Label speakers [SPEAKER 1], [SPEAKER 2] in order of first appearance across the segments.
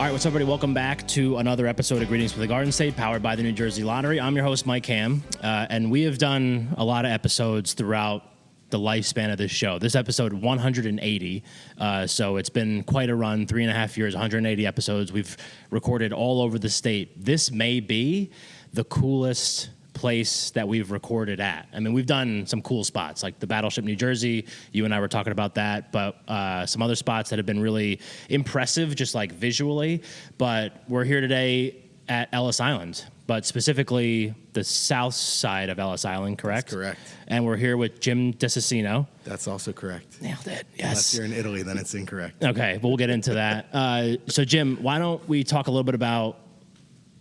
[SPEAKER 1] All right, what's up, everybody? Welcome back to another episode of Greetings from the Garden State, powered by the New Jersey Lottery. I'm your host, Mike Ham, and we have done a lot of episodes throughout the lifespan of this show. This episode 180, so it's been quite a run, 3.5 years, 180 episodes. We've recorded all over the state. This may be the coolest place that we've recorded at. I mean, we've done some cool spots like the Battleship, New Jersey. You and I were talking about that, but some other spots that have been really impressive, just like visually. But we're here today at Ellis Island, but specifically the south side of Ellis Island, correct?
[SPEAKER 2] That's correct.
[SPEAKER 1] And we're here with Jim Dessicino.
[SPEAKER 2] That's also correct.
[SPEAKER 1] Nailed it. Yes.
[SPEAKER 2] Unless you're in Italy, then it's incorrect.
[SPEAKER 1] Okay, but we'll get into that. So, Jim, why don't we talk a little bit about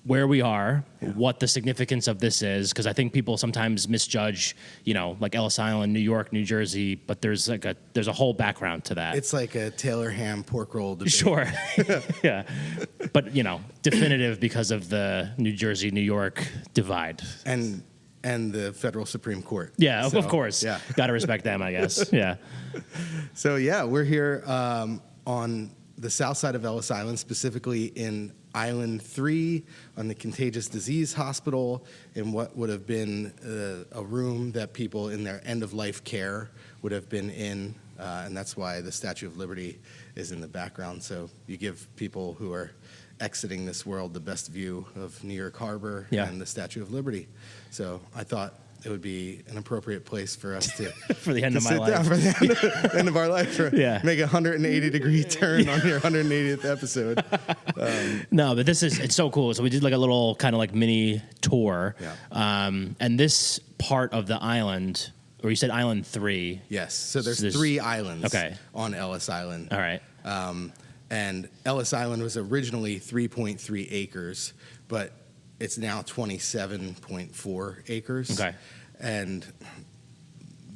[SPEAKER 1] where we are, what the significance of this is, because I think people sometimes misjudge, like Ellis Island, New York, New Jersey, but there's a whole background to that.
[SPEAKER 2] It's like a Taylor ham pork roll debate.
[SPEAKER 1] Sure. Yeah. But, definitive because of the New Jersey, New York divide.
[SPEAKER 2] And the federal Supreme Court.
[SPEAKER 1] Yeah,
[SPEAKER 2] so,
[SPEAKER 1] of course.
[SPEAKER 2] Yeah.
[SPEAKER 1] Got to respect them, I guess. Yeah.
[SPEAKER 2] So, yeah, we're here on the south side of Ellis Island, specifically in Island 3 on the Contagious Disease Hospital, in what would have been a room that people in their end-of-life care would have been in, and that's why the Statue of Liberty is in the background. So you give people who are exiting this world the best view of New York Harbor and the Statue of Liberty. So I thought it would be an appropriate place for us to
[SPEAKER 1] for the end of my
[SPEAKER 2] sit
[SPEAKER 1] life.
[SPEAKER 2] down for the end of our life. Make a 180-degree turn on your 180th episode.
[SPEAKER 1] No, but it's so cool. So we did like a little kind of like mini tour.
[SPEAKER 2] Yeah.
[SPEAKER 1] And this part of the island, or you said Island 3.
[SPEAKER 2] Yes. So there's 3 islands on Ellis Island.
[SPEAKER 1] All right.
[SPEAKER 2] And Ellis Island was originally 3.3 acres, but it's now 27.4 acres.
[SPEAKER 1] Okay.
[SPEAKER 2] And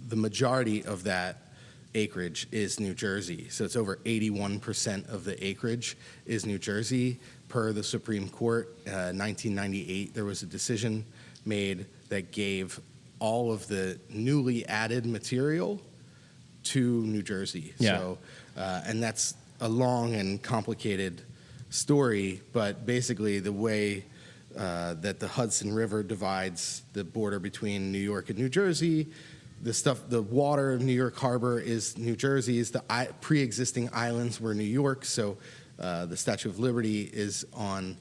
[SPEAKER 2] the majority of that acreage is New Jersey. So it's over 81% of the acreage is New Jersey. Per the Supreme Court, 1998, there was a decision made that gave all of the newly added material to New Jersey.
[SPEAKER 1] Yeah.
[SPEAKER 2] So, and that's a long and complicated story, but basically the way that the Hudson River divides the border between New York and New Jersey. The water of New York Harbor is New Jersey's. The pre-existing islands were New York. So the Statue of Liberty is on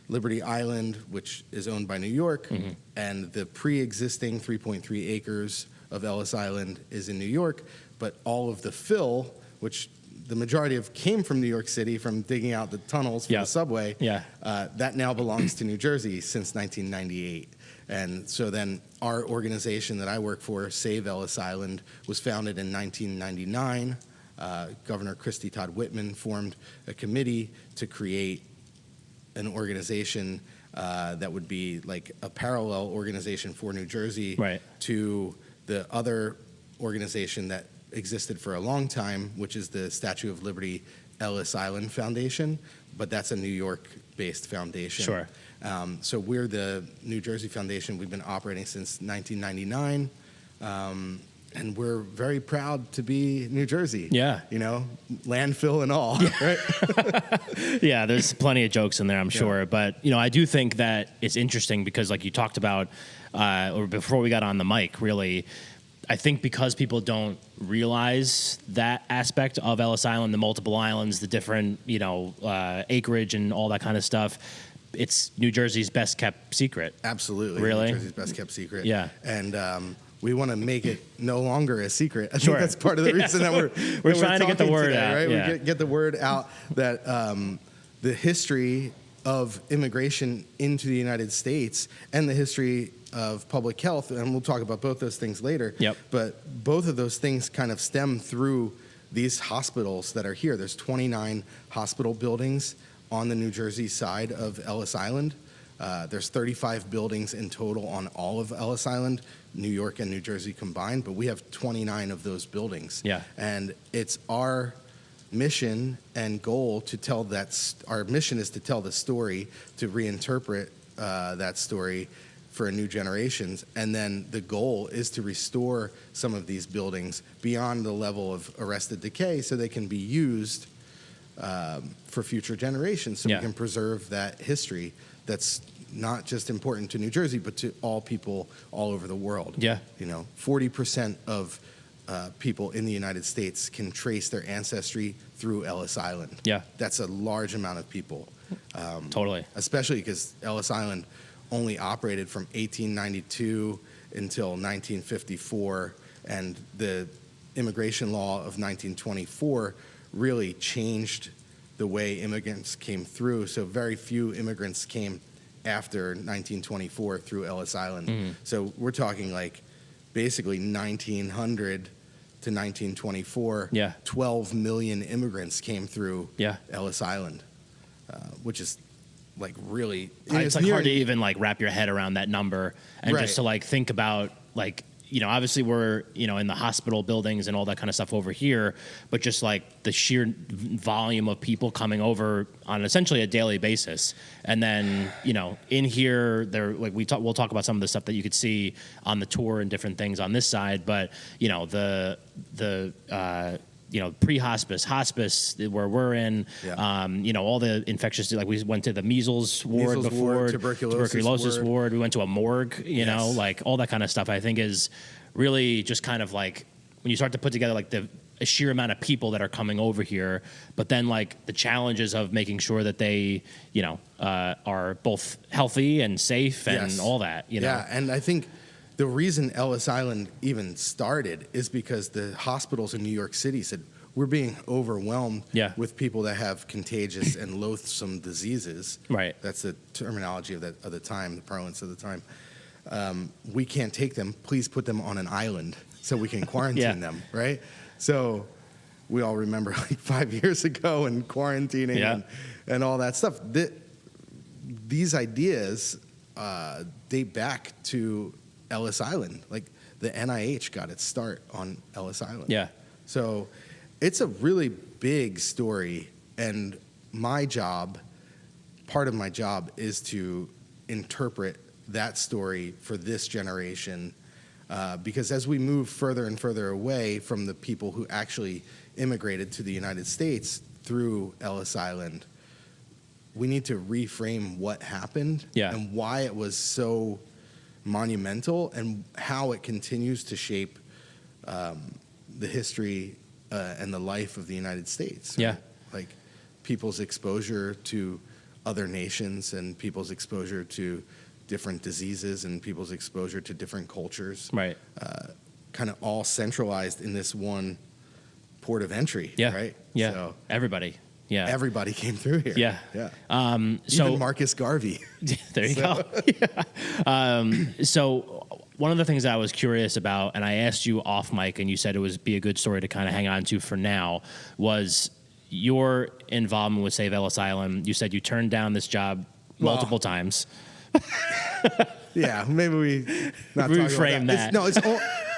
[SPEAKER 2] Liberty Island, which is owned by New York. Mm-hmm. And the pre-existing 3.3 acres of Ellis Island is in New York. But all of the fill, which the majority of came from New York City from digging out the tunnels for the subway. Yeah. That now belongs to New Jersey since 1998. And so then our organization that I work for, Save Ellis Island, was founded in 1999. Governor Christie Todd Whitman formed a committee to create an organization that would be like a parallel organization for New Jersey to the other organization that existed for a long time, which is the Statue of Liberty Ellis Island Foundation, but that's a New York-based foundation.
[SPEAKER 1] Sure.
[SPEAKER 2] So we're the New Jersey Foundation. We've been operating since 1999, and we're very proud to be New Jersey.
[SPEAKER 1] Yeah.
[SPEAKER 2] Landfill and all, right?
[SPEAKER 1] Yeah, there's plenty of jokes in there, I'm sure. But, I do think that it's interesting because, like you talked about, or before we got on the mic, really, I think because people don't realize that aspect of Ellis Island, the multiple islands, the different, acreage and all that kind of stuff, it's New Jersey's best kept secret.
[SPEAKER 2] Absolutely.
[SPEAKER 1] Really?
[SPEAKER 2] New Jersey's best kept secret.
[SPEAKER 1] Yeah.
[SPEAKER 2] And we want to make it no longer a secret. I think that's part of the reason that
[SPEAKER 1] we're trying to get the word
[SPEAKER 2] today,
[SPEAKER 1] out.
[SPEAKER 2] Right?
[SPEAKER 1] Yeah.
[SPEAKER 2] We get the word out that the history of immigration into the United States and the history of public health, and we'll talk about both those things later.
[SPEAKER 1] Yep.
[SPEAKER 2] But both of those things kind of stem through these hospitals that are here. There's 29 hospital buildings on the New Jersey side of Ellis Island. There's 35 buildings in total on all of Ellis Island, New York and New Jersey combined, but we have 29 of those buildings.
[SPEAKER 1] Yeah.
[SPEAKER 2] And it's our mission and goal to tell our mission is to tell the story, to reinterpret that story for new generations. And then the goal is to restore some of these buildings beyond the level of arrested decay so they can be used for future generations, so we can preserve that history that's not just important to New Jersey, but to all people all over the world.
[SPEAKER 1] Yeah.
[SPEAKER 2] 40% of people in the United States can trace their ancestry through Ellis Island.
[SPEAKER 1] Yeah.
[SPEAKER 2] That's a large amount of people.
[SPEAKER 1] Totally.
[SPEAKER 2] Especially because Ellis Island only operated from 1892 until 1954, and the immigration law of 1924 really changed the way immigrants came through. So very few immigrants came after 1924 through Ellis Island.
[SPEAKER 1] Mm-hmm.
[SPEAKER 2] So we're talking like basically 1900 to 1924, 12 million immigrants came through Ellis Island, which is like really...
[SPEAKER 1] It's like hard to even like wrap your head around that number, and just to like think about like, obviously we're, in the hospital buildings and all that kind of stuff over here, but just like the sheer volume of people coming over on essentially a daily basis. And then, in here, we'll talk about some of the stuff that you could see on the tour and different things on this side, but, pre-hospice, hospice, where we're in, all the infectious, like we went to the measles ward before, tuberculosis ward. We went to a morgue, like all that kind of stuff I think is really just kind of like when you start to put together like a sheer amount of people that are coming over here, but then like the challenges of making sure that they, are both healthy and safe and all that,
[SPEAKER 2] Yeah, and I think the reason Ellis Island even started is because the hospitals in New York City said, we're being overwhelmed with people that have contagious and loathsome diseases.
[SPEAKER 1] Right.
[SPEAKER 2] That's the terminology of the time, the parlance of the time. We can't take them. Please put them on an island so we can quarantine them, right? So we all remember like 5 years ago and quarantining and all that stuff. These ideas date back to Ellis Island. Like the NIH got its start on Ellis Island.
[SPEAKER 1] Yeah.
[SPEAKER 2] So it's a really big story, and part of my job is to interpret that story for this generation, because as we move further and further away from the people who actually immigrated to the United States through Ellis Island, we need to reframe what happened and why it was so monumental and how it continues to shape the history and the life of the United States.
[SPEAKER 1] Yeah.
[SPEAKER 2] Like people's exposure to other nations and people's exposure to different diseases and people's exposure to different cultures.
[SPEAKER 1] Right.
[SPEAKER 2] Kind of all centralized in this one port of entry.
[SPEAKER 1] Yeah.
[SPEAKER 2] Right?
[SPEAKER 1] Yeah.
[SPEAKER 2] So
[SPEAKER 1] everybody. Yeah.
[SPEAKER 2] Everybody came through here.
[SPEAKER 1] Yeah.
[SPEAKER 2] Yeah. Even Marcus Garvey.
[SPEAKER 1] There you go. So one of the things that I was curious about, and I asked you off mic, and you said it would be a good story to kind of hang on to for now, was your involvement with Save Ellis Island. You said you turned down this job multiple times.
[SPEAKER 2] Yeah, maybe we not
[SPEAKER 1] reframe that.
[SPEAKER 2] It's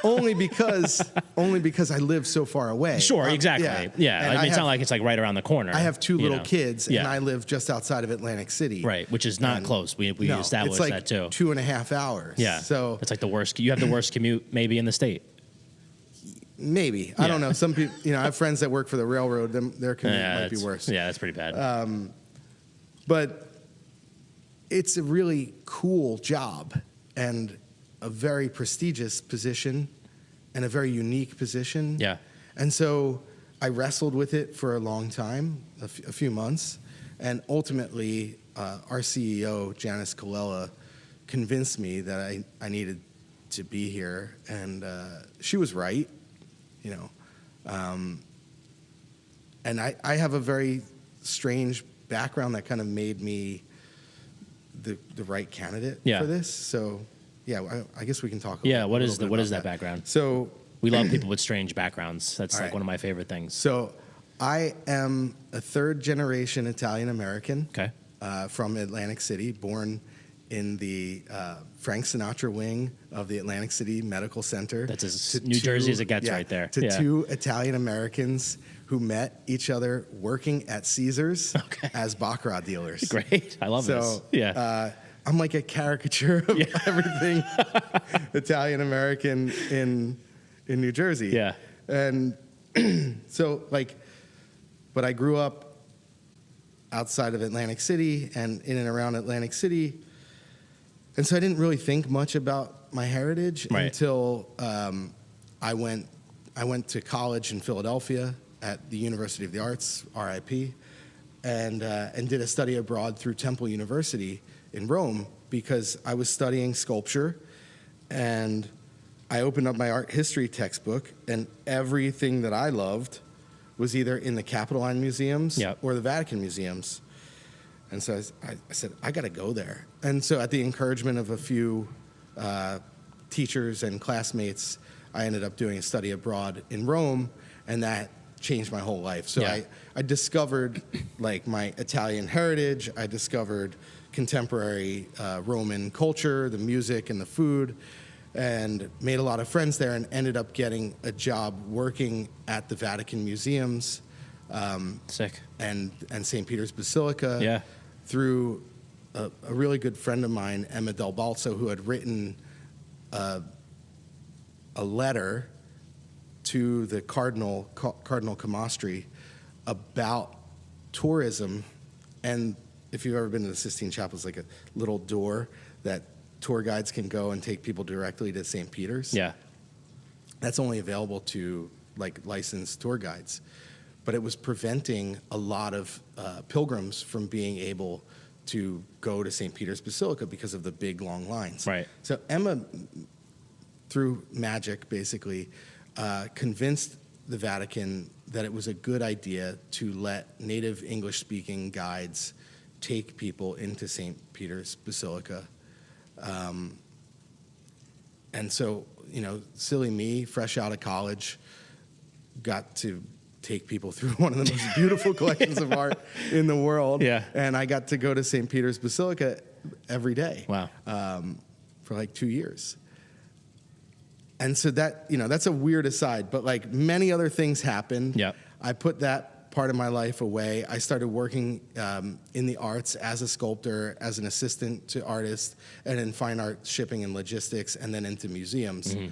[SPEAKER 2] only because I live so far away.
[SPEAKER 1] Sure, exactly. Yeah. I mean, it's not like it's like right around the corner.
[SPEAKER 2] I have two little kids, and I live just outside of Atlantic City.
[SPEAKER 1] Right, which is not close. We established
[SPEAKER 2] it's like
[SPEAKER 1] that too.
[SPEAKER 2] 2.5 hours.
[SPEAKER 1] Yeah.
[SPEAKER 2] So
[SPEAKER 1] it's like the worst. You have the worst commute maybe in the state.
[SPEAKER 2] Maybe. I don't know. Some people, I have friends that work for the railroad. Their commute might be worse.
[SPEAKER 1] Yeah, that's pretty bad.
[SPEAKER 2] But it's a really cool job and a very prestigious position and a very unique position.
[SPEAKER 1] Yeah.
[SPEAKER 2] And so I wrestled with it for a long time, a few months, and ultimately our CEO, Janice Colella, convinced me that I needed to be here, and she was right, and I have a very strange background that kind of made me the right candidate for this. So, I guess we can talk.
[SPEAKER 1] What is that background?
[SPEAKER 2] So
[SPEAKER 1] we love people with strange backgrounds. That's like one of my favorite things.
[SPEAKER 2] So I am a third generation Italian American.
[SPEAKER 1] Okay.
[SPEAKER 2] From Atlantic City, born in the Frank Sinatra wing of the Atlantic City Medical Center.
[SPEAKER 1] That's as New Jersey as it gets right there.
[SPEAKER 2] Two Italian Americans who met each other working at Caesars as Baccarat dealers.
[SPEAKER 1] Great. I love this. Yeah.
[SPEAKER 2] I'm like a caricature of everything Italian American in New Jersey.
[SPEAKER 1] Yeah.
[SPEAKER 2] And so but I grew up outside of Atlantic City and in and around Atlantic City. And so I didn't really think much about my heritage until I went to college in Philadelphia at the University of the Arts, RIP, and did a study abroad through Temple University in Rome because I was studying sculpture, and I opened up my art history textbook, and everything that I loved was either in the Capitoline museums or the Vatican museums. And so I said, I got to go there. And so at the encouragement of a few teachers and classmates, I ended up doing a study abroad in Rome, and that changed my whole life. So I discovered like my Italian heritage. I discovered contemporary Roman culture, the music and the food, and made a lot of friends there, and ended up getting a job working at the Vatican museums.
[SPEAKER 1] Sick.
[SPEAKER 2] And St. Peter's Basilica through a really good friend of mine, Emma Del Balzo, who had written a letter to the Cardinal Camastri about tourism. And if you've ever been to the Sistine Chapel, it's like a little door that tour guides can go and take people directly to St. Peter's. Yeah. That's only available to like licensed tour guides. But it was preventing a lot of pilgrims from being able to go to St. Peter's Basilica because of the big, long lines. Right. So Emma, through magic, basically, convinced the Vatican that it was a good idea to let native English-speaking guides take people into St. Peter's Basilica. And so, you know, silly me, fresh out of college, got to take people through one of the most beautiful collections of art in the world. Yeah. And I got to go to St. Peter's Basilica every day. Wow. For like 2 years. And so that, you know, that's a weird aside, but like many other things happened. Yeah. I put that part of my life away. I started working in the arts as a sculptor, as an assistant to artists, and in fine art shipping and logistics, and then into museums. Mm-hmm.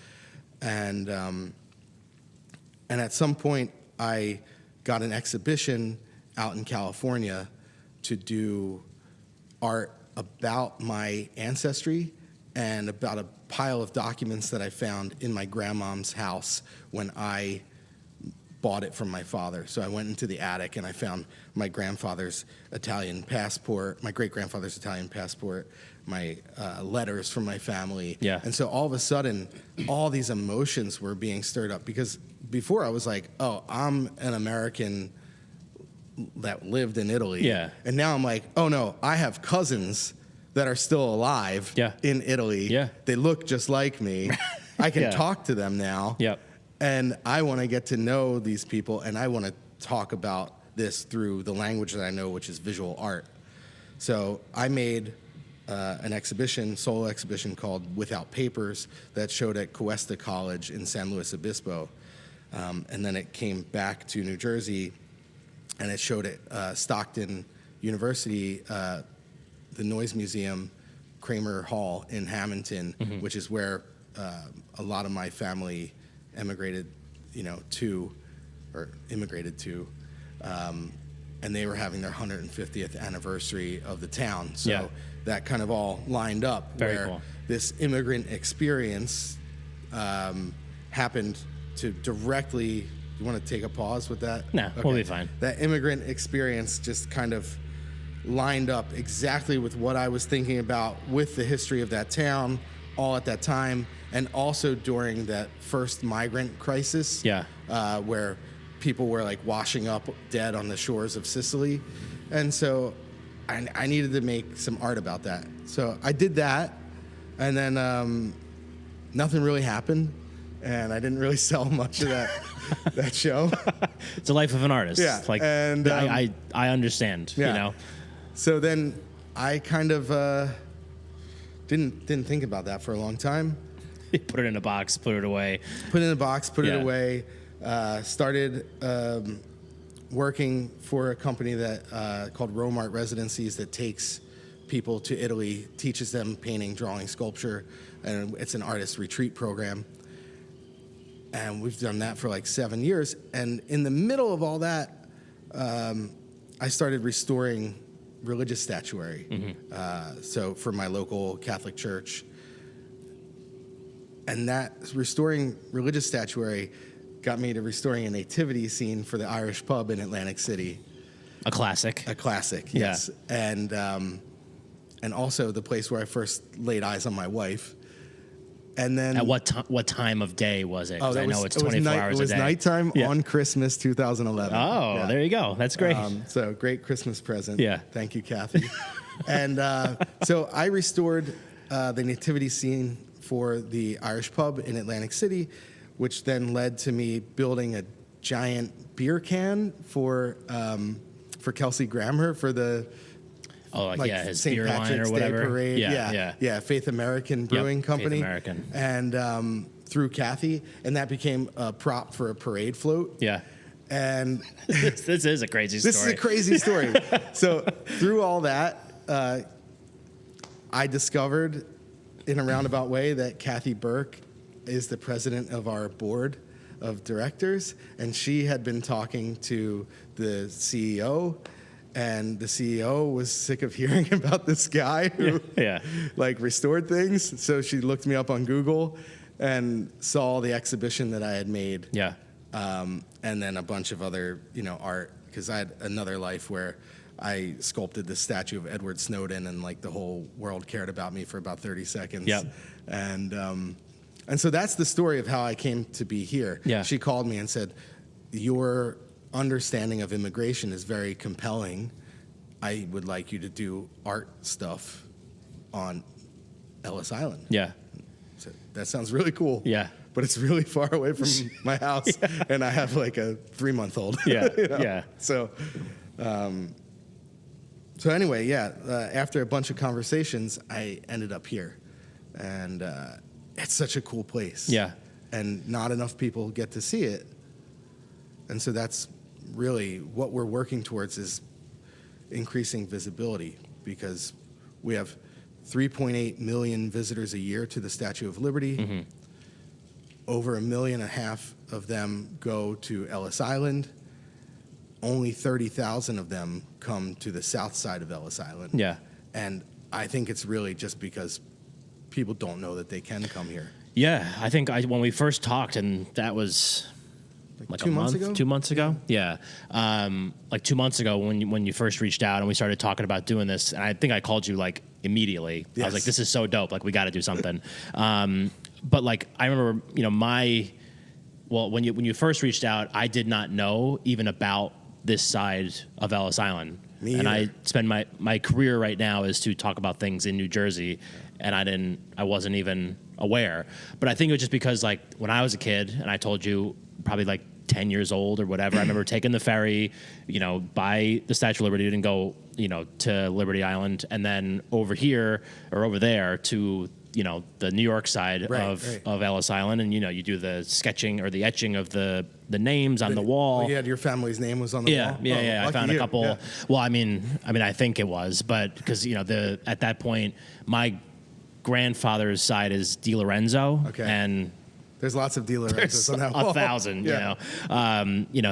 [SPEAKER 2] And at some point, I got an exhibition out in California to do art about my ancestry and about a pile of documents that I found in my grandmom's house when I bought it from my father. So I went into the attic and I found my grandfather's Italian passport, my great-grandfather's Italian passport, my letters from my family. Yeah. And so all of a sudden, all these emotions were being stirred up because before I was like, oh, I'm an American that lived in Italy. Yeah. And now I'm like, oh no, I have cousins that are still alive in Italy. Yeah. They look just like me. I can talk to them now. Yep. And I want to get to know these people, and I want to talk about this through the language that I know, which is visual art. So I made an exhibition, solo exhibition called Without Papers that showed at Cuesta College in San Luis Obispo. And then it came back to New Jersey, and it showed at Stockton University, the Noise Museum, Kramer Hall in Hamilton, which is where a lot of my family immigrated to. And they were having their 150th anniversary of the town. So that kind of all lined up. Very where cool. This immigrant experience happened to directly. You want to take a pause with that? No, okay. We'll be fine. That immigrant experience just kind of lined up exactly with what I was thinking about with the history of that town, all at that time, and also during that first migrant crisis, where people were like washing up dead on the shores of Sicily. And so I needed to make some art about that. So I did that, and then nothing really happened, and I didn't really sell much of that show.
[SPEAKER 1] It's the life of an artist. Yeah. Like, and I understand, you know. So then I kind of didn't think about that for a long time. You put it in a box, put it away. Put it in a box, put it away. Started working for a company that called Rome Art Residencies that takes people to Italy, teaches them painting, drawing, sculpture, and it's an artist retreat program. And we've done that for like 7 years. And in the middle of all that,
[SPEAKER 2] I started restoring religious statuary. So for my local Catholic church. And that restoring religious statuary got me to restoring a nativity scene for the Irish pub in Atlantic City.
[SPEAKER 1] A classic.
[SPEAKER 2] A classic, yes. Yeah. And also the place where I first laid eyes on my wife. And then
[SPEAKER 1] at what time of day was it? Because I know it's 24 hours a day.
[SPEAKER 2] It was nighttime on Christmas 2011.
[SPEAKER 1] Oh, there you go. That's great.
[SPEAKER 2] So great Christmas present.
[SPEAKER 1] Yeah.
[SPEAKER 2] Thank you, Kathy. And so I restored the nativity scene for the Irish pub in Atlantic City, which then led to me building a giant beer can for Kelsey Grammer for the
[SPEAKER 1] his
[SPEAKER 2] St.
[SPEAKER 1] beer
[SPEAKER 2] Patrick's
[SPEAKER 1] line or
[SPEAKER 2] Day
[SPEAKER 1] whatever.
[SPEAKER 2] parade. Yeah, Faith American Brewing Company.
[SPEAKER 1] Faith American.
[SPEAKER 2] And through Kathy, and that became a prop for a parade float.
[SPEAKER 1] Yeah.
[SPEAKER 2] And
[SPEAKER 1] this is a crazy story.
[SPEAKER 2] This is a crazy story. So through all that, I discovered in a roundabout way that Kathy Burke is the president of our board of directors, and she had been talking to the CEO, and the CEO was sick of hearing about this guy who restored things. So she looked me up on Google and saw the exhibition that I had made.
[SPEAKER 1] Yeah.
[SPEAKER 2] And then a bunch of other, art, because I had another life where I sculpted the statue of Edward Snowden, and the whole world cared about me for about 30 seconds.
[SPEAKER 1] Yep.
[SPEAKER 2] And so that's the story of how I came to be here.
[SPEAKER 1] Yeah.
[SPEAKER 2] She called me and said, "Your understanding of immigration is very compelling. I would like you to do art stuff on Ellis Island."
[SPEAKER 1] Yeah.
[SPEAKER 2] So that sounds really cool.
[SPEAKER 1] Yeah.
[SPEAKER 2] But it's really far away from my house, and I have a 3-month-old.
[SPEAKER 1] Yeah. Yeah.
[SPEAKER 2] So anyway, after a bunch of conversations, I ended up here, and it's such a cool place.
[SPEAKER 1] Yeah.
[SPEAKER 2] And not enough people get to see it. And so that's really what we're working towards, is increasing visibility, because we have 3.8 million visitors a year to the Statue of Liberty. Mm-hmm. Over 1.5 million of them go to Ellis Island. Only 30,000 of them come to the south side of Ellis Island.
[SPEAKER 1] Yeah.
[SPEAKER 2] And I think it's really just because people don't know that they can come here.
[SPEAKER 1] Yeah, I think when we first talked, and that was like
[SPEAKER 2] 2 months ago?
[SPEAKER 1] 2 months ago? Yeah. 2 months ago when you first reached out and we started talking about doing this, and I think I called you immediately. Yes. I was like, this is so dope. We got to do something. But I remember, when you first reached out, I did not know even about this side of Ellis Island.
[SPEAKER 2] Me either.
[SPEAKER 1] And I spend my career right now is to talk about things in New Jersey, and I wasn't even aware. But I think it was just because when I was a kid, and I told you probably 10 years old or whatever, I remember taking the ferry, by the Statue of Liberty and go, to Liberty Island, and then over here or over there to the New York side of Ellis Island, and you do the sketching or the etching of the names on the wall.
[SPEAKER 2] Well, your family's name was on the wall.
[SPEAKER 1] Yeah. I found a couple. Yeah. Well, I mean, I think it was, but because at that point, my grandfather's side is Di Lorenzo, and
[SPEAKER 2] there's lots of Di Lorenzos on that wall.
[SPEAKER 1] 1,000,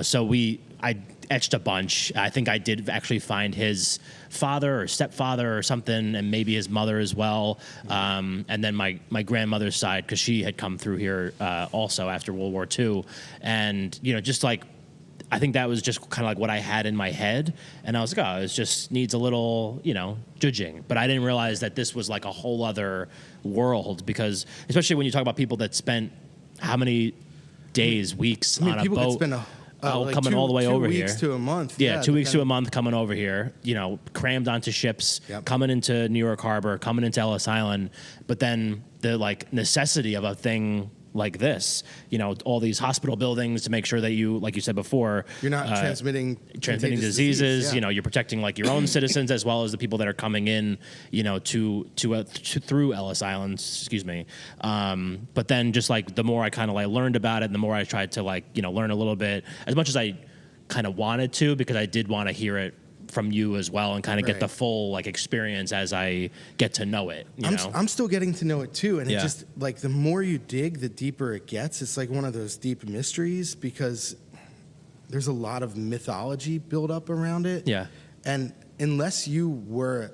[SPEAKER 1] so I etched a bunch. I think I did actually find his father or stepfather or something, and maybe his mother as well. And then my grandmother's side, because she had come through here also after World War II. And, I think that was just kind of what I had in my head. And I was like, it just needs a little, judging. But I didn't realize that this was a whole other world, because especially when you talk about people that spent how many days, weeks on a
[SPEAKER 2] people
[SPEAKER 1] boat.
[SPEAKER 2] Could spend
[SPEAKER 1] coming all the way over here.
[SPEAKER 2] 2 weeks to a month.
[SPEAKER 1] Yeah, 2 weeks to a month coming over here, crammed onto ships, coming into New York Harbor, coming into Ellis Island. But then the necessity of a thing like this, all these hospital buildings to make sure that you, like you said before,
[SPEAKER 2] you're not transmitting
[SPEAKER 1] diseases. You're protecting your own citizens as well as the people that are coming in, to through Ellis Island. Excuse me. But then just the more I kind of learned about it, and the more I tried to learn a little bit, as much as I kind of wanted to, because I did want to hear it from you as well, and kind of get the full experience as I get to know it.
[SPEAKER 2] I'm still getting to know it too, and it just the more you dig, the deeper it gets. It's one of those deep mysteries, because there's a lot of mythology built up around it.
[SPEAKER 1] Yeah.
[SPEAKER 2] And unless you were,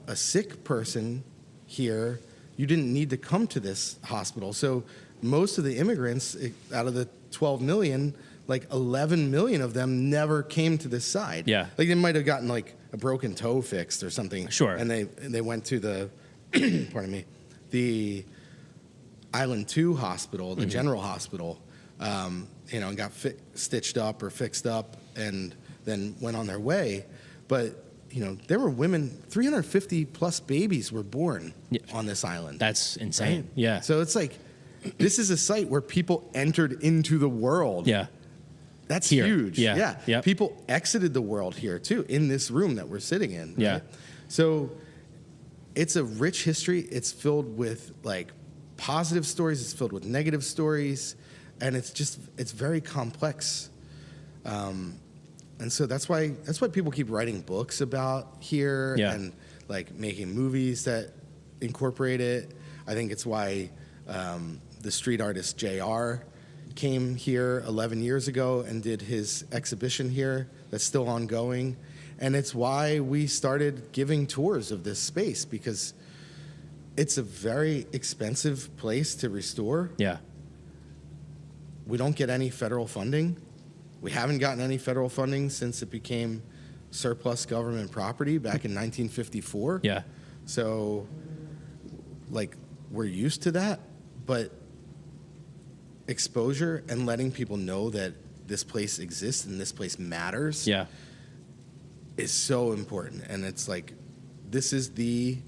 [SPEAKER 2] a sick person here, you didn't need to come to this hospital. So most of the immigrants, out of the 12 million, like 11 million of them never came to this side.
[SPEAKER 1] Yeah.
[SPEAKER 2] Like they might have gotten like a broken toe fixed or something.
[SPEAKER 1] Sure.
[SPEAKER 2] And they went to the, pardon me, the Island 2 hospital, the general hospital, and got stitched up or fixed up and then went on their way. But, there were women, 350 plus babies were born on this island.
[SPEAKER 1] That's insane.
[SPEAKER 2] Right?
[SPEAKER 1] Yeah.
[SPEAKER 2] So it's like, this is a site where people entered into the world.
[SPEAKER 1] Yeah.
[SPEAKER 2] That's
[SPEAKER 1] Here.
[SPEAKER 2] huge.
[SPEAKER 1] Yeah.
[SPEAKER 2] Yeah.
[SPEAKER 1] Yep.
[SPEAKER 2] People exited the world here too, in this room that we're sitting in. Right?
[SPEAKER 1] Yeah.
[SPEAKER 2] So it's a rich history. It's filled with like positive stories. It's filled with negative stories. And it's very complex. And so that's why people keep writing books about here and like making movies that incorporate it. I think it's why the street artist JR came here 11 years ago and did his exhibition here that's still ongoing. And it's why we started giving tours of this space, because it's a very expensive place to restore.
[SPEAKER 1] Yeah.
[SPEAKER 2] We don't get any federal funding. We haven't gotten any federal funding since it became surplus government property back in 1954.
[SPEAKER 1] Yeah.
[SPEAKER 2] So, like, we're used to that, but exposure and letting people know that this place exists and this place matters is so important. And it's like, this is the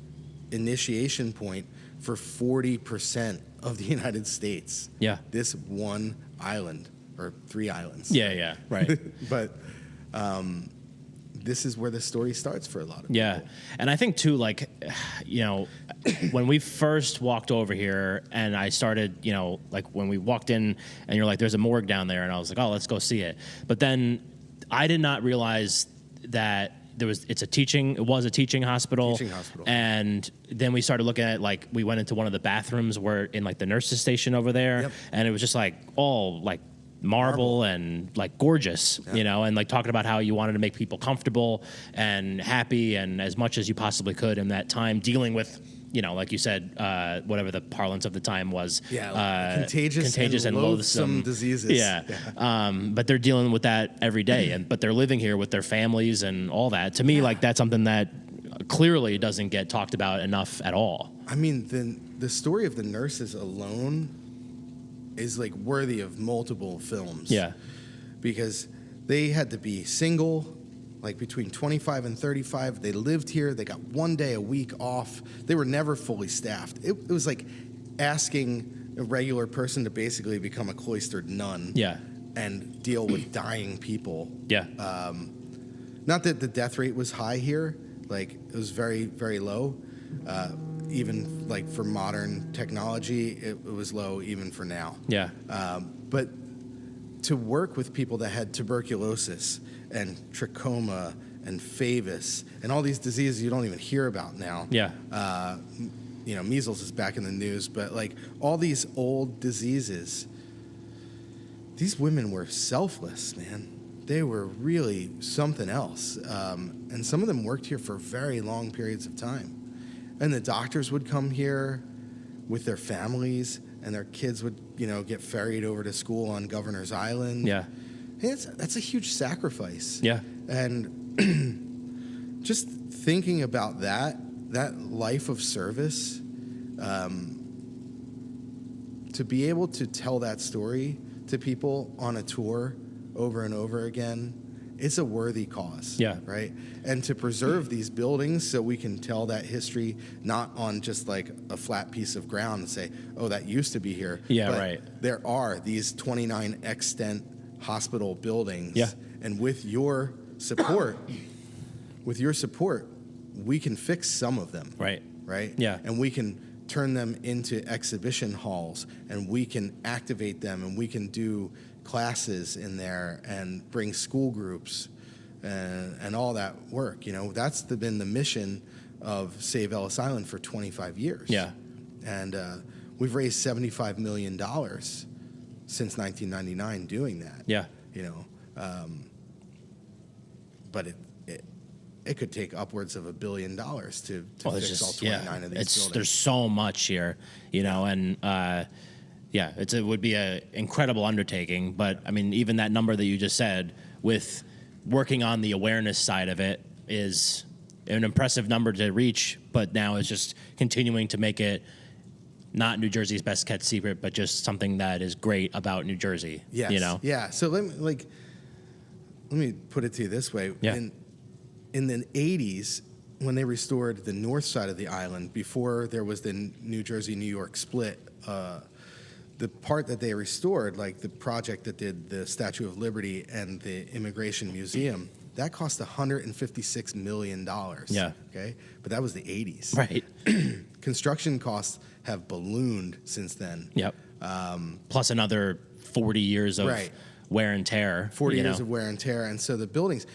[SPEAKER 2] initiation point for 40% of the United States.
[SPEAKER 1] Yeah.
[SPEAKER 2] This one island, or 3 islands.
[SPEAKER 1] Yeah. Right.
[SPEAKER 2] But this is where the story starts for a lot of people.
[SPEAKER 1] Yeah. And I think too, like, when we first walked over here and I started, like when we walked in and you're like, there's a morgue down there. And I was like, oh, let's go see it. But then I did not realize that it was a teaching hospital.
[SPEAKER 2] Teaching hospital.
[SPEAKER 1] And then we started looking at, like, we went into one of the bathrooms where in like the nurses station over there.
[SPEAKER 2] Yep.
[SPEAKER 1] And it was just like all like marble and like gorgeous, and like talking about how you wanted to make people comfortable and happy and as much as you possibly could in that time, dealing with, like you said, whatever the parlance of the time was.
[SPEAKER 2] Contagious and loathsome diseases.
[SPEAKER 1] Yeah. But they're dealing with that every day, but they're living here with their families and all that. To me, like, that's something that clearly doesn't get talked about enough at all.
[SPEAKER 2] I mean, the story of the nurses alone is like worthy of multiple films.
[SPEAKER 1] Yeah.
[SPEAKER 2] Because they had to be single, like between 25 and 35. They lived here. They got 1 day a week off. They were never fully staffed. It was like asking a regular person to basically become a cloistered nun.
[SPEAKER 1] Yeah.
[SPEAKER 2] And deal with dying people.
[SPEAKER 1] Yeah.
[SPEAKER 2] Not that the death rate was high here. Like, it was very, very low. Even like for modern technology, it was low even for now.
[SPEAKER 1] Yeah.
[SPEAKER 2] But to work with people that had tuberculosis and trachoma and Favis and all these diseases you don't even hear about now.
[SPEAKER 1] Yeah.
[SPEAKER 2] Measles is back in the news, but like all these old diseases, these women were selfless, man. They were really something else. And some of them worked here for very long periods of time. And the doctors would come here with their families, and their kids would, get ferried over to school on Governor's Island.
[SPEAKER 1] Yeah.
[SPEAKER 2] Hey, that's a huge sacrifice.
[SPEAKER 1] Yeah.
[SPEAKER 2] And just thinking about that life of service, to be able to tell that story to people on a tour over and over again, it's a worthy cause.
[SPEAKER 1] Yeah.
[SPEAKER 2] Right? And to preserve these buildings so we can tell that history not on just like a flat piece of ground and say, oh, that used to be here.
[SPEAKER 1] Yeah,
[SPEAKER 2] but
[SPEAKER 1] right.
[SPEAKER 2] There are these 29 extant hospital buildings.
[SPEAKER 1] Yeah.
[SPEAKER 2] And with your support, we can fix some of them.
[SPEAKER 1] Right.
[SPEAKER 2] Right?
[SPEAKER 1] Yeah.
[SPEAKER 2] And we can turn them into exhibition halls, and we can activate them, and we can do classes in there and bring school groups and all that work. That's been the mission of Save Ellis Island for 25 years.
[SPEAKER 1] Yeah.
[SPEAKER 2] And we've raised $75 million since 1999 doing that.
[SPEAKER 1] Yeah.
[SPEAKER 2] But it could take upwards of $1 billion to fix all 29 of these buildings.
[SPEAKER 1] There's so much here, and it would be an incredible undertaking. But I mean, even that number that you just said, with working on the awareness side of it, is an impressive number to reach. But now it's just continuing to make it not New Jersey's best kept secret, but just something that is great about New Jersey.
[SPEAKER 2] Yes. Yeah. So let me put it to you this way.
[SPEAKER 1] Yeah.
[SPEAKER 2] In the 80s, when they restored the north side of the island, before there was the New Jersey-New York split, the part that they restored, like the project that did the Statue of Liberty and the Immigration Museum, that cost $156 million.
[SPEAKER 1] Yeah.
[SPEAKER 2] Okay? But that was the 80s.
[SPEAKER 1] Right.
[SPEAKER 2] Construction costs have ballooned since then.
[SPEAKER 1] Yep. Plus another 40 years of wear and tear.
[SPEAKER 2] 40 years of wear and tear. And so the buildings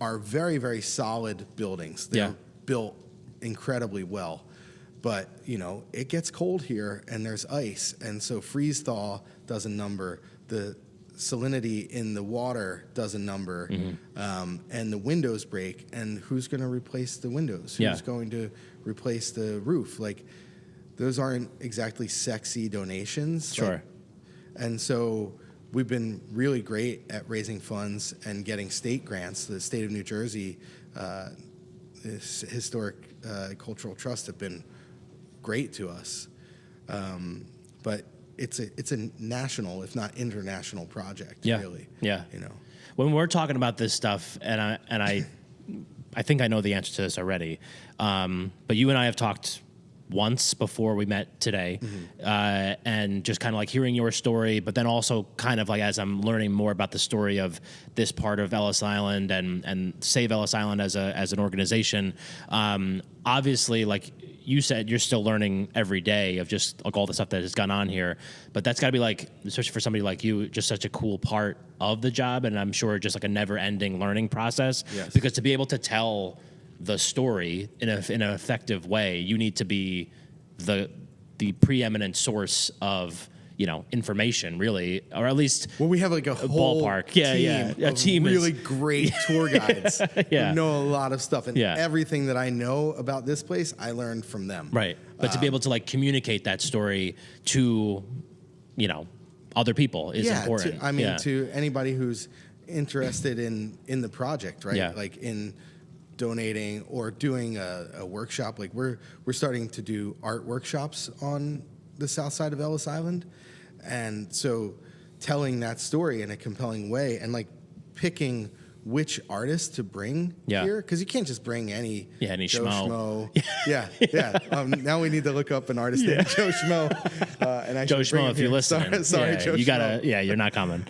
[SPEAKER 2] are very, very solid buildings. They're built incredibly well. But, it gets cold here and there's ice. And so freeze thaw does a number. The salinity in the water does a number. And the windows break. And who's going to replace the windows? Who's going to replace the roof? Like, those aren't exactly sexy donations.
[SPEAKER 1] Sure.
[SPEAKER 2] And so we've been really great at raising funds and getting state grants. The state of New Jersey, Historic Cultural Trust have been great to us. But it's a national, if not international project, really.
[SPEAKER 1] Yeah. When we're talking about this stuff, and I think I know the answer to this already, but you and I have talked once before we met today, and just kind of like hearing your story, but then also kind of like as I'm learning more about the story of this part of Ellis Island and Save Ellis Island as an organization, obviously, like you said, you're still learning every day of just like all the stuff that has gone on here, but that's got to be like, especially for somebody like you, just such a cool part of the job, and I'm sure just like a never-ending learning process.
[SPEAKER 2] Yes.
[SPEAKER 1] Because to be able to tell the story in an effective way, you need to be the preeminent source of information, really, or at least
[SPEAKER 2] we have like a whole
[SPEAKER 1] ballpark.
[SPEAKER 2] A team of really great tour guides who know a lot of stuff, and everything that I know about this place, I learned from them.
[SPEAKER 1] Right, but to be able to like communicate that story to other people is important.
[SPEAKER 2] To anybody who's interested in the project, right?
[SPEAKER 1] Yeah.
[SPEAKER 2] Like in donating or doing a workshop. Like we're starting to do art workshops on the south side of Ellis Island, and so telling that story in a compelling way and like picking which artist to bring here, because you can't just bring any Joe Schmo. Now we need to look up an artist named Joe Schmo. And
[SPEAKER 1] Joe Schmo, if you're listening,
[SPEAKER 2] sorry, Joe Schmo.
[SPEAKER 1] You're not coming.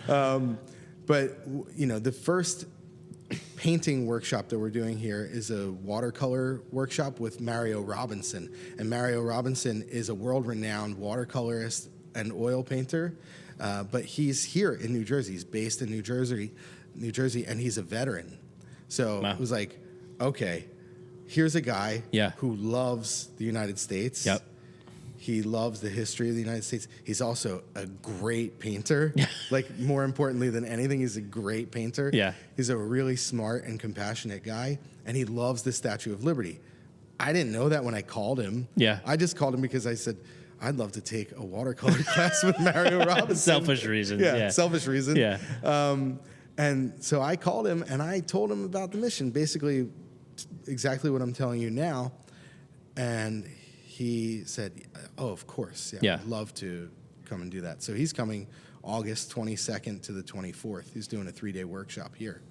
[SPEAKER 2] But the first painting workshop that we're doing here is a watercolor workshop with Mario Robinson. And Mario Robinson is a world-renowned watercolorist and oil painter, but he's here in New Jersey. He's based in New Jersey, and he's a veteran. So it was like, okay, here's a guy who loves the United States.
[SPEAKER 1] Yep.
[SPEAKER 2] He loves the history of the United States. He's also a great painter. Like, more importantly than anything, he's a great painter.
[SPEAKER 1] Yeah.
[SPEAKER 2] He's a really smart and compassionate guy, and he loves the Statue of Liberty. I didn't know that when I called him.
[SPEAKER 1] Yeah.
[SPEAKER 2] I just called him because I said, I'd love to take a watercolor class with Mario Robinson.
[SPEAKER 1] Selfish reasons.
[SPEAKER 2] Selfish reason.
[SPEAKER 1] Yeah.
[SPEAKER 2] And so I called him, and I told him about the mission, basically exactly what I'm telling you now. And he said, oh, of course. I'd love to come and do that. So he's coming August 22nd to the 24th. He's doing a 3-day workshop here.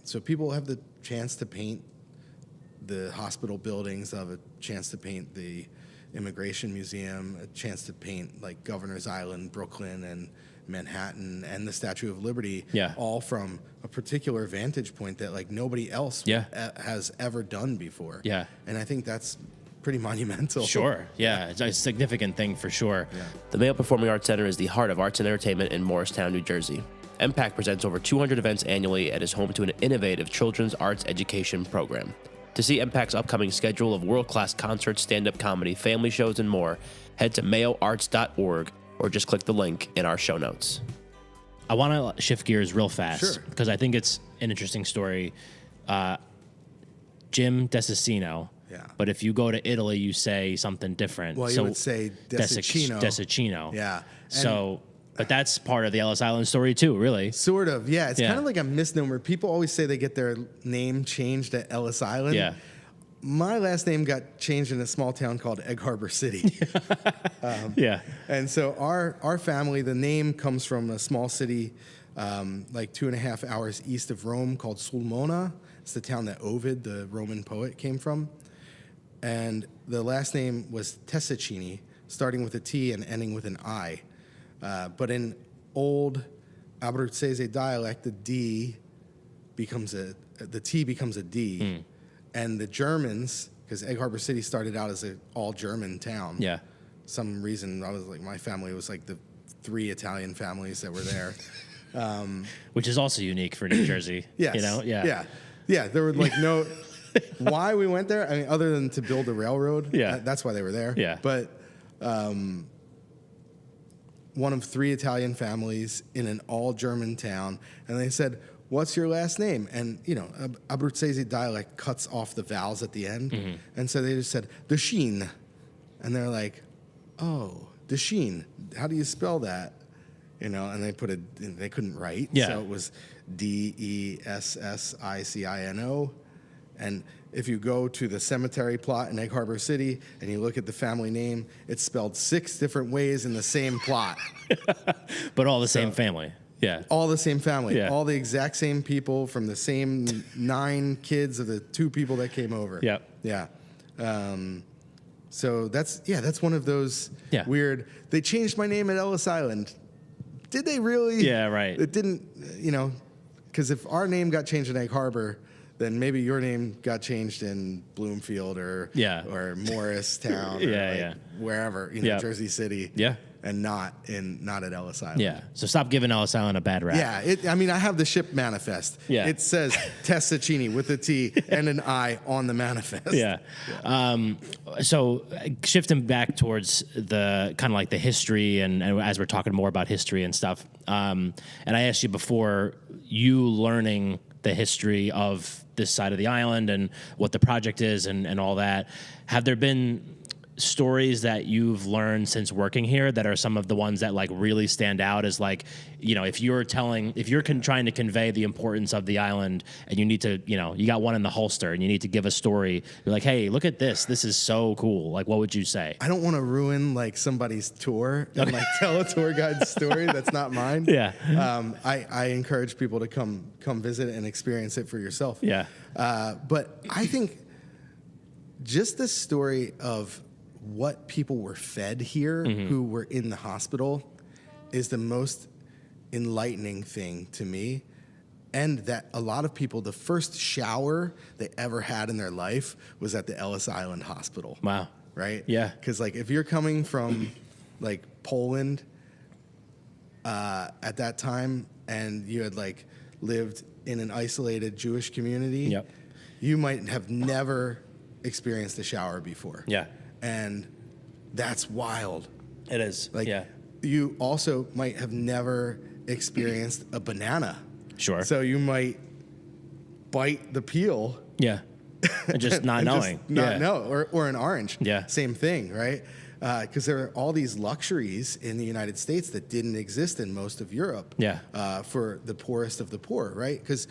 [SPEAKER 2] So people have the chance to paint the hospital buildings. They'll have a chance to paint the Immigration Museum, a chance to paint like Governor's Island, Brooklyn, and Manhattan, and the Statue of Liberty, all from a particular vantage point that like nobody else has ever done before. Yeah. And I think that's pretty monumental.
[SPEAKER 1] Sure. Yeah. It's a significant thing for sure.
[SPEAKER 2] Yeah.
[SPEAKER 3] The Mayo Performing Arts Center is the heart of arts and entertainment in Morristown, New Jersey. MPAC presents over 200 events annually and is home to an innovative children's arts education program. To see MPAC's upcoming schedule of world-class concerts, stand-up comedy, family shows, and more, head to mayoarts.org or just click the link in our show notes.
[SPEAKER 1] I want to shift gears real fast
[SPEAKER 2] Sure.
[SPEAKER 1] because I think it's an interesting story. Jim Dessicino.
[SPEAKER 2] Yeah.
[SPEAKER 1] But if you go to Italy, you say something different.
[SPEAKER 2] Well, you would say Dessicino.
[SPEAKER 1] Dessicino.
[SPEAKER 2] Yeah.
[SPEAKER 1] So, but that's part of the Ellis Island story too, really.
[SPEAKER 2] Sort of, yeah. It's
[SPEAKER 1] Yeah.
[SPEAKER 2] kind of like a misnomer. People always say they get their name changed at Ellis Island.
[SPEAKER 1] Yeah.
[SPEAKER 2] My last name got changed in a small town called Egg Harbor City.
[SPEAKER 1] Yeah.
[SPEAKER 2] And so our family, the name comes from a small city like 2.5 hours east of Rome called Sulmona. It's the town that Ovid, the Roman poet, came from. And the last name was Dessicino, starting with a T and ending with an I. But in old Abruzzese dialect, the T becomes a D. And the Germans, because Egg Harbor City started out as an all-German town.
[SPEAKER 1] Yeah.
[SPEAKER 2] Some reason, my family was like the 3 Italian families that were there.
[SPEAKER 1] Which is also unique for New Jersey.
[SPEAKER 2] Yes.
[SPEAKER 1] You know? Yeah.
[SPEAKER 2] Yeah, there were like no... Why we went there? I mean, other than to build a railroad.
[SPEAKER 1] Yeah.
[SPEAKER 2] That's why they were there.
[SPEAKER 1] Yeah.
[SPEAKER 2] But one of 3 Italian families in an all-German town, and they said, "What's your last name?" And, Abruzzese dialect cuts off the vowels at the end.
[SPEAKER 1] Mm-hmm.
[SPEAKER 2] And so they just said, Dessicino. And they're like, oh, Dessicino. How do you spell that? And they they couldn't write.
[SPEAKER 1] Yeah.
[SPEAKER 2] So it was Dessicino. And if you go to the cemetery plot in Egg Harbor City and you look at the family name, it's spelled 6 different ways in the same plot.
[SPEAKER 1] But all the same family. Yeah.
[SPEAKER 2] All the same family.
[SPEAKER 1] Yeah.
[SPEAKER 2] All the exact same people from the same 9 kids of the 2 people that came over.
[SPEAKER 1] Yep.
[SPEAKER 2] Yeah. So that's one of those weird. They changed my name at Ellis Island. Did they really?
[SPEAKER 1] Yeah, right.
[SPEAKER 2] It didn't, because if our name got changed in Egg Harbor, then maybe your name got changed in Bloomfield or Morristown or wherever, Jersey City.
[SPEAKER 1] Yeah.
[SPEAKER 2] And not at Ellis Island.
[SPEAKER 1] Yeah. So stop giving Ellis Island a bad rap.
[SPEAKER 2] Yeah. I have the ship manifest.
[SPEAKER 1] Yeah.
[SPEAKER 2] It says Dessicino with a T and an I on the manifest.
[SPEAKER 1] Yeah. So shifting back towards the kind of like the history and as we're talking more about history and stuff, and I asked you before, you learning the history of this side of the island and what the project is and all that, have there been stories that you've learned since working here that are some of the ones that like really stand out as like, if you're trying to convey the importance of the island and you need to, you got one in the holster and you need to give a story, you're like, hey, look at this is so cool, like what would you say?
[SPEAKER 2] I don't want to ruin like somebody's tour and like tell a tour guide's story that's not mine.
[SPEAKER 1] Yeah.
[SPEAKER 2] I encourage people to come visit and experience it for yourself.
[SPEAKER 1] Yeah.
[SPEAKER 2] But I think just the story of what people were fed here who were in the hospital is the most enlightening thing to me. And that a lot of people, the first shower they ever had in their life was at the Ellis Island Hospital.
[SPEAKER 1] Wow.
[SPEAKER 2] Right?
[SPEAKER 1] Yeah.
[SPEAKER 2] Because like if you're coming from like Poland at that time and you had like lived in an isolated Jewish community, you might have never experienced a shower before.
[SPEAKER 1] Yeah.
[SPEAKER 2] And that's wild.
[SPEAKER 1] It is.
[SPEAKER 2] Like, you also might have never experienced a banana.
[SPEAKER 3] Sure.
[SPEAKER 2] So you might bite the peel.
[SPEAKER 1] Yeah. And just not knowing.
[SPEAKER 2] Just not know. Or an orange.
[SPEAKER 1] Yeah.
[SPEAKER 2] Same thing, right? Because there are all these luxuries in the United States that didn't exist in most of Europe.
[SPEAKER 1] Yeah.
[SPEAKER 2] For the poorest of the poor, right? Because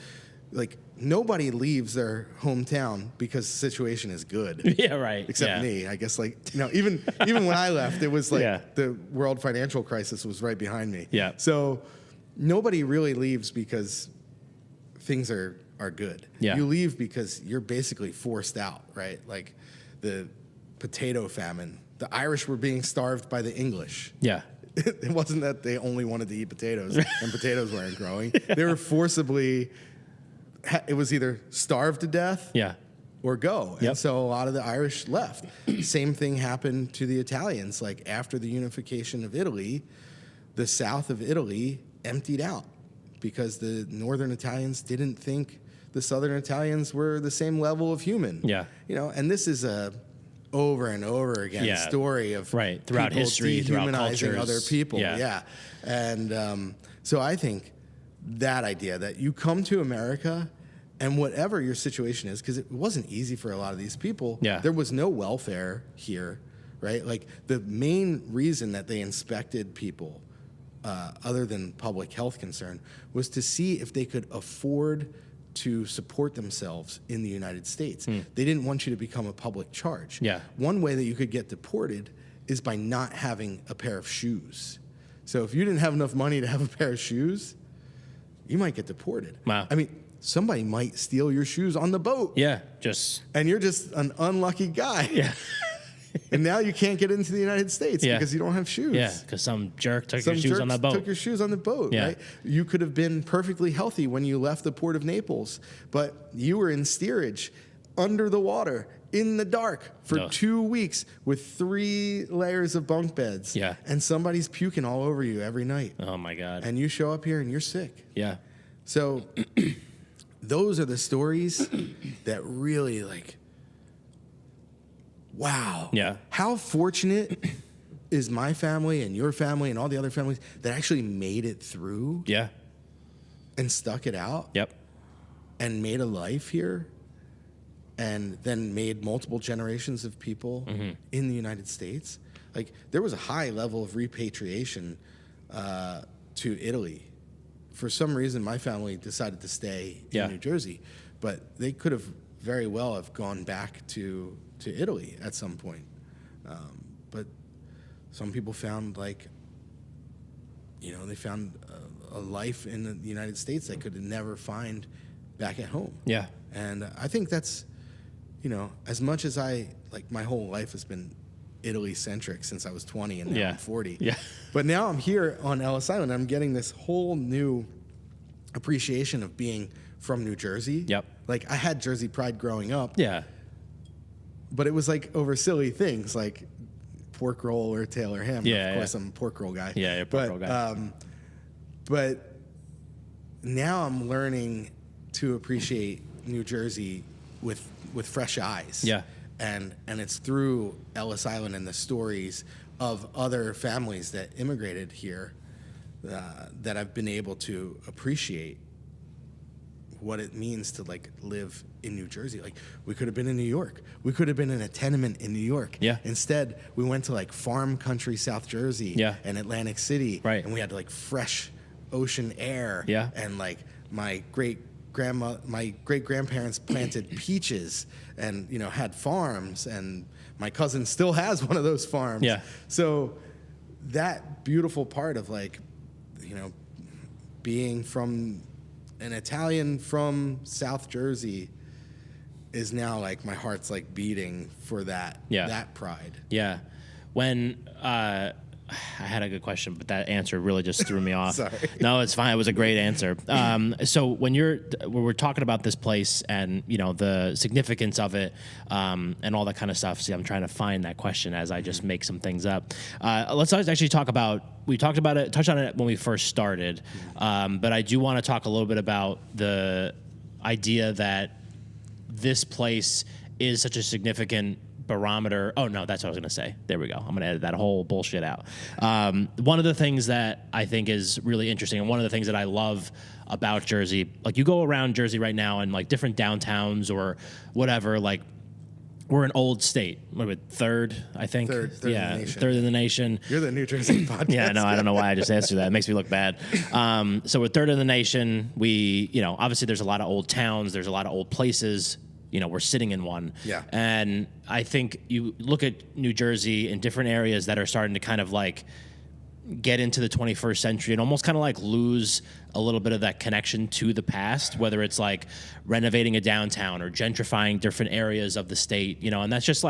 [SPEAKER 2] like nobody leaves their hometown because the situation is good.
[SPEAKER 1] Yeah, right.
[SPEAKER 2] Except me, I guess. Like, even when I left, it was like the world financial crisis was right behind me.
[SPEAKER 1] Yeah.
[SPEAKER 2] So nobody really leaves because things are good.
[SPEAKER 1] Yeah.
[SPEAKER 2] You leave because you're basically forced out, right? Like the potato famine. The Irish were being starved by the English.
[SPEAKER 1] Yeah.
[SPEAKER 2] It wasn't that they only wanted to eat potatoes and potatoes weren't growing. They were forcibly. It was either starve to death or go.
[SPEAKER 1] Yep.
[SPEAKER 2] And so a lot of the Irish left. Same thing happened to the Italians. Like after the unification of Italy, the south of Italy emptied out because the northern Italians didn't think the southern Italians were the same level of human.
[SPEAKER 1] Yeah.
[SPEAKER 2] And this is a over and over again story of
[SPEAKER 1] throughout
[SPEAKER 2] people
[SPEAKER 1] history, throughout
[SPEAKER 2] dehumanizing
[SPEAKER 1] cultures.
[SPEAKER 2] other people.
[SPEAKER 1] Yeah.
[SPEAKER 2] And so I think that idea that you come to America and whatever your situation is, because it wasn't easy for a lot of these people.
[SPEAKER 1] Yeah.
[SPEAKER 2] There was no welfare here, right? Like the main reason that they inspected people, other than public health concern, was to see if they could afford to support themselves in the United States. They didn't want you to become a public charge.
[SPEAKER 1] Yeah.
[SPEAKER 2] One way that you could get deported is by not having a pair of shoes. So if you didn't have enough money to have a pair of shoes, you might get deported.
[SPEAKER 1] Wow.
[SPEAKER 2] I mean, somebody might steal your shoes on the boat.
[SPEAKER 1] Yeah, just
[SPEAKER 2] And you're just an unlucky guy.
[SPEAKER 1] yeah,
[SPEAKER 2] And now you can't get into the United States
[SPEAKER 1] Yeah.
[SPEAKER 2] because you don't have shoes.
[SPEAKER 1] yeah, because some jerk took
[SPEAKER 2] Some
[SPEAKER 1] your shoes on
[SPEAKER 2] jerks
[SPEAKER 1] the boat.
[SPEAKER 2] took your shoes on the boat,
[SPEAKER 1] Yeah.
[SPEAKER 2] right? You could have been perfectly healthy when you left the port of Naples, but you were in steerage, under the water, in the dark for
[SPEAKER 1] Ugh.
[SPEAKER 2] 2 weeks with 3 layers of bunk beds.
[SPEAKER 1] Yeah.
[SPEAKER 2] And somebody's puking all over you every night.
[SPEAKER 1] Oh my god.
[SPEAKER 2] And you show up here and you're sick.
[SPEAKER 1] Yeah,
[SPEAKER 2] So those are the stories that really wow.
[SPEAKER 1] Yeah.
[SPEAKER 2] How fortunate is my family and your family and all the other families that actually made it through
[SPEAKER 1] yeah,
[SPEAKER 2] and stuck it out
[SPEAKER 1] yep,
[SPEAKER 2] and made a life here and then made multiple generations of people in the United States. Like there was a high level of repatriation to Italy. For some reason, my family decided to stay
[SPEAKER 1] Yeah.
[SPEAKER 2] in New Jersey, but they could have very well have gone back to Italy at some point. But some people found they found a life in the United States they could never find back at home.
[SPEAKER 1] yeah,
[SPEAKER 2] And I think that's, as much as my whole life has been Italy-centric since I was 20 and now
[SPEAKER 1] Yeah.
[SPEAKER 2] I'm 40.
[SPEAKER 1] Yeah.
[SPEAKER 2] But now I'm here on Ellis Island. I'm getting this whole new appreciation of being from New Jersey.
[SPEAKER 1] Yep.
[SPEAKER 2] Like I had Jersey pride growing up,
[SPEAKER 1] yeah,
[SPEAKER 2] but it was over silly things like pork roll or Taylor ham.
[SPEAKER 1] Yeah,
[SPEAKER 2] Of course,
[SPEAKER 1] yeah.
[SPEAKER 2] I'm a pork roll guy.
[SPEAKER 1] Yeah, you're a pork roll guy.
[SPEAKER 2] But now I'm learning to appreciate New Jersey with fresh eyes.
[SPEAKER 1] Yeah.
[SPEAKER 2] And it's through Ellis Island and the stories of other families that immigrated here that I've been able to appreciate what it means to live in New Jersey. We could have been in New York. We could have been in a tenement in New York.
[SPEAKER 1] Yeah.
[SPEAKER 2] Instead, we went to farm country South Jersey
[SPEAKER 1] Yeah.
[SPEAKER 2] and Atlantic City.
[SPEAKER 1] Right.
[SPEAKER 2] And we had fresh ocean air.
[SPEAKER 1] Yeah.
[SPEAKER 2] And my great grandparents planted peaches and had farms, and my cousin still has one of those farms.
[SPEAKER 1] Yeah.
[SPEAKER 2] So that beautiful part of being from an Italian from South Jersey is now my heart's beating for that pride.
[SPEAKER 1] yeah. When I had a good question, but that answer really just threw me off.
[SPEAKER 2] Sorry.
[SPEAKER 1] No, it's fine. It was a great answer. So when we're talking about this place and the significance of it and all that kind of stuff. See, I'm trying to find that question as I just make some things up. Let's actually touched on it when we first started, but I do want to talk a little bit about the idea that this place is such a significant barometer. Oh no, that's what I was going to say. There we go. I'm going to edit that whole bullshit out. One of the things that I think is really interesting, and one of the things that I love about Jersey, you go around Jersey right now and different downtowns or whatever, we're an old state. What are we, third, I think?
[SPEAKER 2] Third in the nation.
[SPEAKER 1] Third in the nation.
[SPEAKER 2] You're the New Jersey podcast.
[SPEAKER 1] Yeah, no, I don't know why I just answered that. It makes me look bad. So we're third in the nation. We, obviously there's a lot of old towns. There's a lot of old places. We're sitting in one.
[SPEAKER 2] Yeah.
[SPEAKER 1] And I think you look at New Jersey in different areas that are starting to kind of get into the 21st century and almost kind of lose a little bit of that connection to the past, whether it's renovating a downtown or gentrifying different areas of the state, and that's just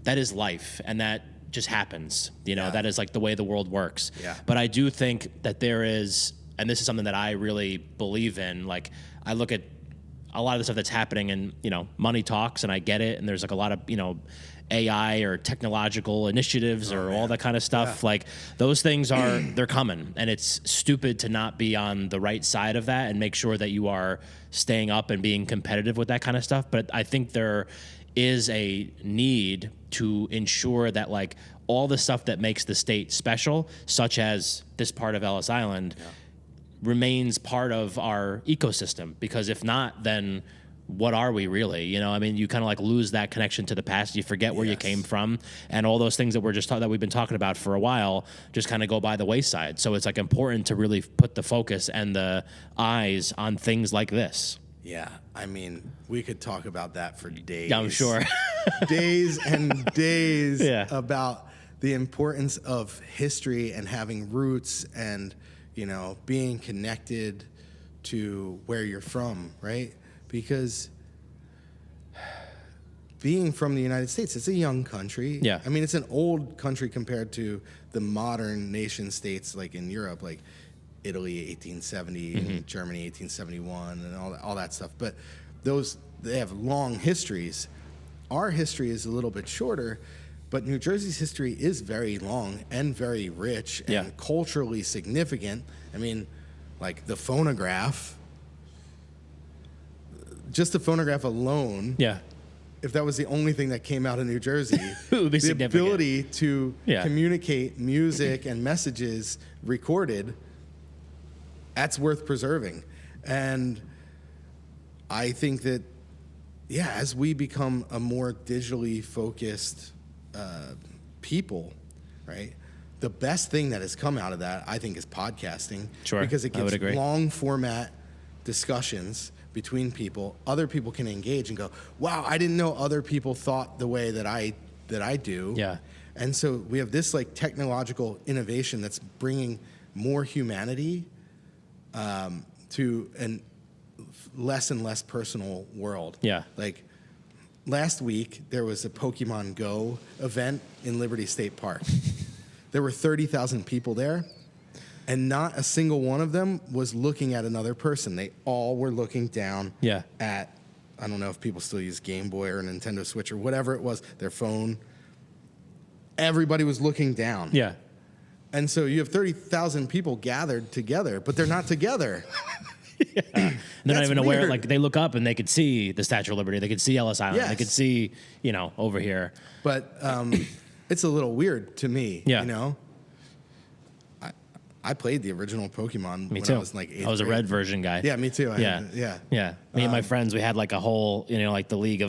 [SPEAKER 1] that is life. And that just happens, that is the way the world works.
[SPEAKER 2] Yeah.
[SPEAKER 1] But I do think that there is, and this is something that I really believe in, I look at a lot of the stuff that's happening and, money talks and I get it. And there's a lot of, AI or technological initiatives all that kind of stuff.
[SPEAKER 2] Yeah.
[SPEAKER 1] Those things they're coming, and it's stupid to not be on the right side of that and make sure that you are staying up and being competitive with that kind of stuff. But I think there is a need to ensure that all the stuff that makes the state special, such as this part of Ellis Island, remains part of our ecosystem, because if not, then what are we really? You know, I mean, you kind of like lose that connection to the past. You forget where you came from, and all those things that that we've been talking about for a while just kind of go by the wayside. So it's like important to really put the focus and the eyes on things like this.
[SPEAKER 2] Yeah, I mean, we could talk about that for days.
[SPEAKER 1] I'm sure.
[SPEAKER 2] Days and days
[SPEAKER 1] about
[SPEAKER 2] the importance of history and having roots and, you know, being connected to where you're from, right? Because being from the United States, it's a young country.
[SPEAKER 1] Yeah.
[SPEAKER 2] I mean, it's an old country compared to the modern nation states like in Europe, like Italy 1870, and Germany 1871, and all that stuff. But they have long histories. Our history is a little bit shorter, but New Jersey's history is very long and very rich and culturally significant. I mean, like the phonograph. Just the phonograph alone, if that was the only thing that came out of New Jersey,
[SPEAKER 1] it would be
[SPEAKER 2] the
[SPEAKER 1] significant.
[SPEAKER 2] ability to communicate music and messages recorded, that's worth preserving. And I think that, as we become a more digitally focused people, right, the best thing that has come out of that, I think, is podcasting.
[SPEAKER 1] Sure,
[SPEAKER 2] because it
[SPEAKER 1] I would
[SPEAKER 2] gives
[SPEAKER 1] agree.
[SPEAKER 2] long format discussions between people. Other people can engage and go, wow, I didn't know other people thought the way that I do.
[SPEAKER 1] Yeah.
[SPEAKER 2] And so we have this like technological innovation that's bringing more humanity to a less and less personal world.
[SPEAKER 1] Yeah.
[SPEAKER 2] Like last week, there was a Pokemon Go event in Liberty State Park. There were 30,000 people there. And not a single one of them was looking at another person. They all were looking down at, I don't know if people still use Game Boy or Nintendo Switch or whatever it was, their phone. Everybody was looking down.
[SPEAKER 1] Yeah.
[SPEAKER 2] And so you have 30,000 people gathered together, but they're not together.
[SPEAKER 1] They're not even aware.
[SPEAKER 2] weird.
[SPEAKER 1] Like they look up and they could see the Statue of Liberty. They could see Ellis Island.
[SPEAKER 2] Yes.
[SPEAKER 1] They could see, over here.
[SPEAKER 2] But it's a little weird to me, you know? I played the original Pokemon
[SPEAKER 1] Me
[SPEAKER 2] when
[SPEAKER 1] too.
[SPEAKER 2] I was in like 8th
[SPEAKER 1] I was a
[SPEAKER 2] grade.
[SPEAKER 1] red version guy.
[SPEAKER 2] Yeah, me too.
[SPEAKER 1] Yeah. Me and my friends, we had like a whole, like the league,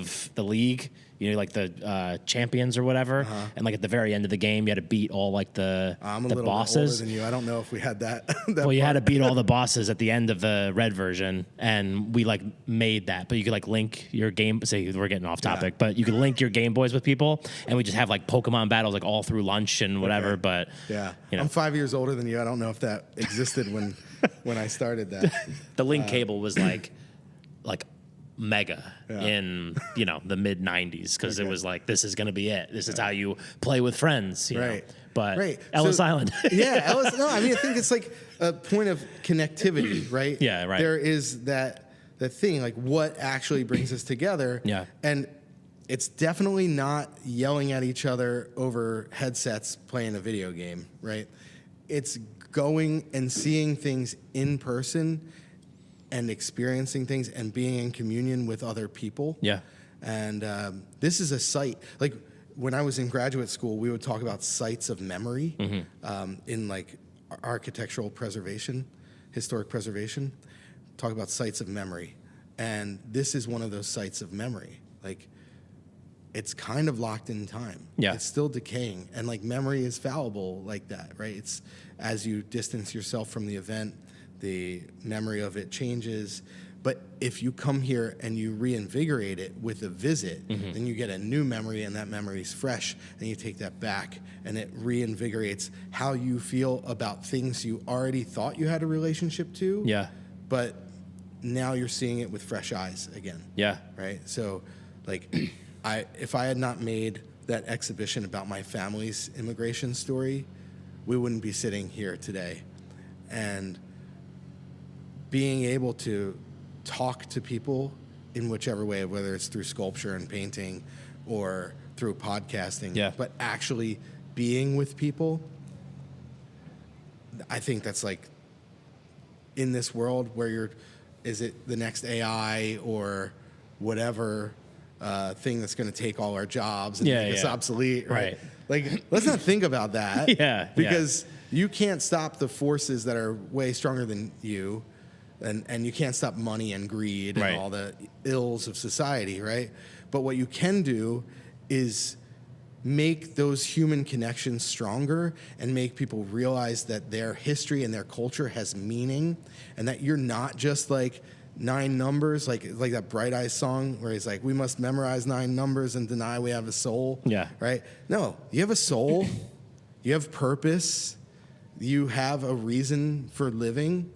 [SPEAKER 1] like the champions or whatever. And like at the very end of the game, you had to beat all like the
[SPEAKER 2] I'm a
[SPEAKER 1] the
[SPEAKER 2] little
[SPEAKER 1] bosses.
[SPEAKER 2] bit older than you. I don't know if we had that.
[SPEAKER 1] Well, you had to beat all the bosses at the end of the red version, and we like made that. But you could like link your game. Say we're getting off topic, but you could link your Game Boys with people, and we just have like Pokemon battles like all through lunch and whatever.
[SPEAKER 2] Okay.
[SPEAKER 1] But
[SPEAKER 2] I'm 5 years older than you. I don't know if that existed when I started that.
[SPEAKER 1] the link cable was like mega in the mid 90s because it was like, this is going to be it. This is how you play with friends, you know? But Ellis Island.
[SPEAKER 2] Ellis. No, I mean, I think it's like a point of connectivity, right?
[SPEAKER 1] Yeah, right.
[SPEAKER 2] There is that thing, like what actually brings us together.
[SPEAKER 1] Yeah.
[SPEAKER 2] And it's definitely not yelling at each other over headsets playing a video game, right? It's going and seeing things in person and experiencing things and being in communion with other people.
[SPEAKER 1] Yeah.
[SPEAKER 2] And this is a site, like when I was in graduate school, we would talk about sites of memory in like architectural preservation, historic preservation, talk about sites of memory. And this is one of those sites of memory. Like it's kind of locked in time.
[SPEAKER 1] Yeah.
[SPEAKER 2] It's still decaying. And like memory is fallible like that, right? It's as you distance yourself from the event, the memory of it changes. But if you come here and you reinvigorate it with a visit, then you get a new memory, and that memory is fresh, and you take that back, and it reinvigorates how you feel about things you already thought you had a relationship to.
[SPEAKER 1] Yeah.
[SPEAKER 2] But now you're seeing it with fresh eyes again.
[SPEAKER 1] Yeah.
[SPEAKER 2] Right? So, like, if I had not made that exhibition about my family's immigration story, we wouldn't be sitting here today. And being able to talk to people in whichever way, whether it's through sculpture and painting or through podcasting, but actually being with people, I think that's like in this world where is it the next AI or whatever thing that's going to take all our jobs and make us obsolete, right? Like, let's not think about that. Because you can't stop the forces that are way stronger than you, and you can't stop money and greed and all the ills of society, right? But what you can do is make those human connections stronger and make people realize that their history and their culture has meaning, and that you're not just like 9 numbers, like that Bright Eyes song where he's like, we must memorize 9 numbers and deny we have a soul.
[SPEAKER 1] Yeah.
[SPEAKER 2] Right? No, you have a soul, you have purpose, you have a reason for living.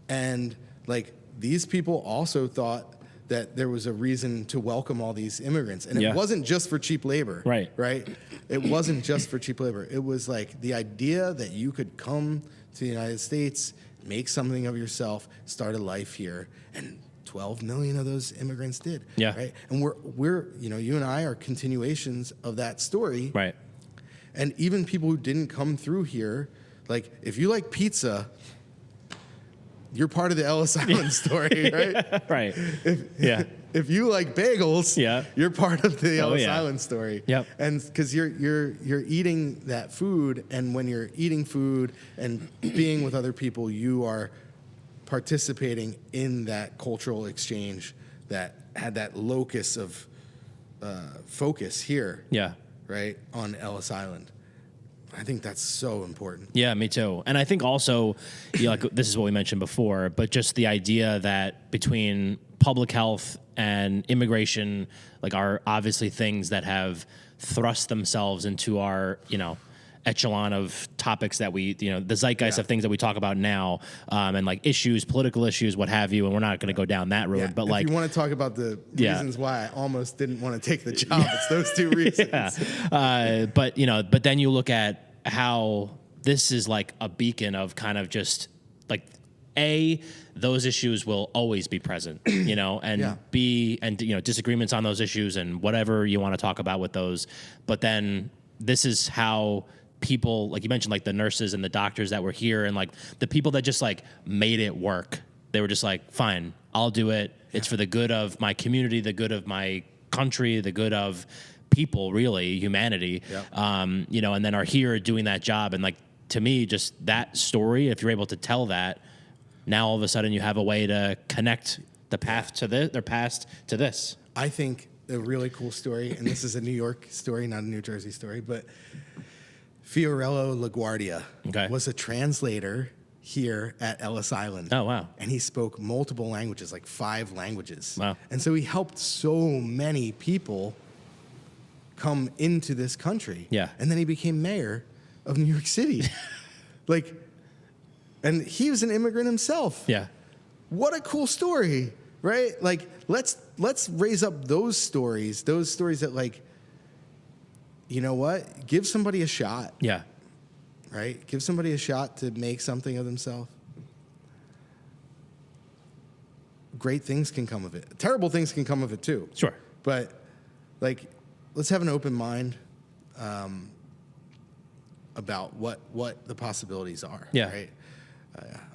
[SPEAKER 2] And like these people also thought that there was a reason to welcome all these immigrants. And it wasn't just for cheap labor. Right? It wasn't just for cheap labor. It was like the idea that you could come to the United States, make something of yourself, start a life here. And 12 million of those immigrants did.
[SPEAKER 1] Yeah.
[SPEAKER 2] Right? And we're you and I are continuations of that story.
[SPEAKER 1] Right.
[SPEAKER 2] And even people who didn't come through here, like if you like pizza, you're part of the Ellis Island story, right?
[SPEAKER 1] Right.
[SPEAKER 2] If you like bagels, you're part of the Ellis Island story.
[SPEAKER 1] Yep.
[SPEAKER 2] And because you're eating that food, and when you're eating food and being with other people, you are participating in that cultural exchange that had that locus of focus here.
[SPEAKER 1] Yeah.
[SPEAKER 2] Right on Ellis Island. I think that's so important.
[SPEAKER 1] Yeah, me too. And I think also, like this is what we mentioned before, but just the idea that between public health and immigration, like, are obviously things that have thrust themselves into our, echelon of topics that we, the zeitgeist of things that we talk about now, and like issues, political issues, what have you. And we're not going to go down that road, but
[SPEAKER 2] if you want to talk about the reasons why I almost didn't want to take the job, it's those 2 reasons.
[SPEAKER 1] But then you look at how this is like a beacon of kind of just like, A, those issues will always be present, and B, and disagreements on those issues and whatever you want to talk about with those. But then this is how people, like you mentioned, like the nurses and the doctors that were here, and like the people that just like made it work. They were just like, fine, I'll do it. It's for the good of my community, the good of my country, the good of people, really, humanity. And then are here doing that job. And like, to me, just that story, if you're able to tell that, now all of a sudden you have a way to connect the path to this, their past to this.
[SPEAKER 2] I think a really cool story, and this is a New York story, not a New Jersey story, but Fiorello LaGuardia was a translator here at Ellis Island.
[SPEAKER 1] Oh, wow.
[SPEAKER 2] And he spoke multiple languages, like 5 languages.
[SPEAKER 1] Wow.
[SPEAKER 2] And so he helped so many people come into this country.
[SPEAKER 1] Yeah.
[SPEAKER 2] And then he became mayor of New York City. And he was an immigrant himself.
[SPEAKER 1] Yeah.
[SPEAKER 2] What a cool story, right? Like, let's raise up those stories that, like, you know what? Give somebody a shot.
[SPEAKER 1] Yeah.
[SPEAKER 2] Right? Give somebody a shot to make something of themselves. Great things can come of it. Terrible things can come of it too.
[SPEAKER 1] Sure.
[SPEAKER 2] But, like, let's have an open mind about what the possibilities are.
[SPEAKER 1] Yeah.
[SPEAKER 2] Right?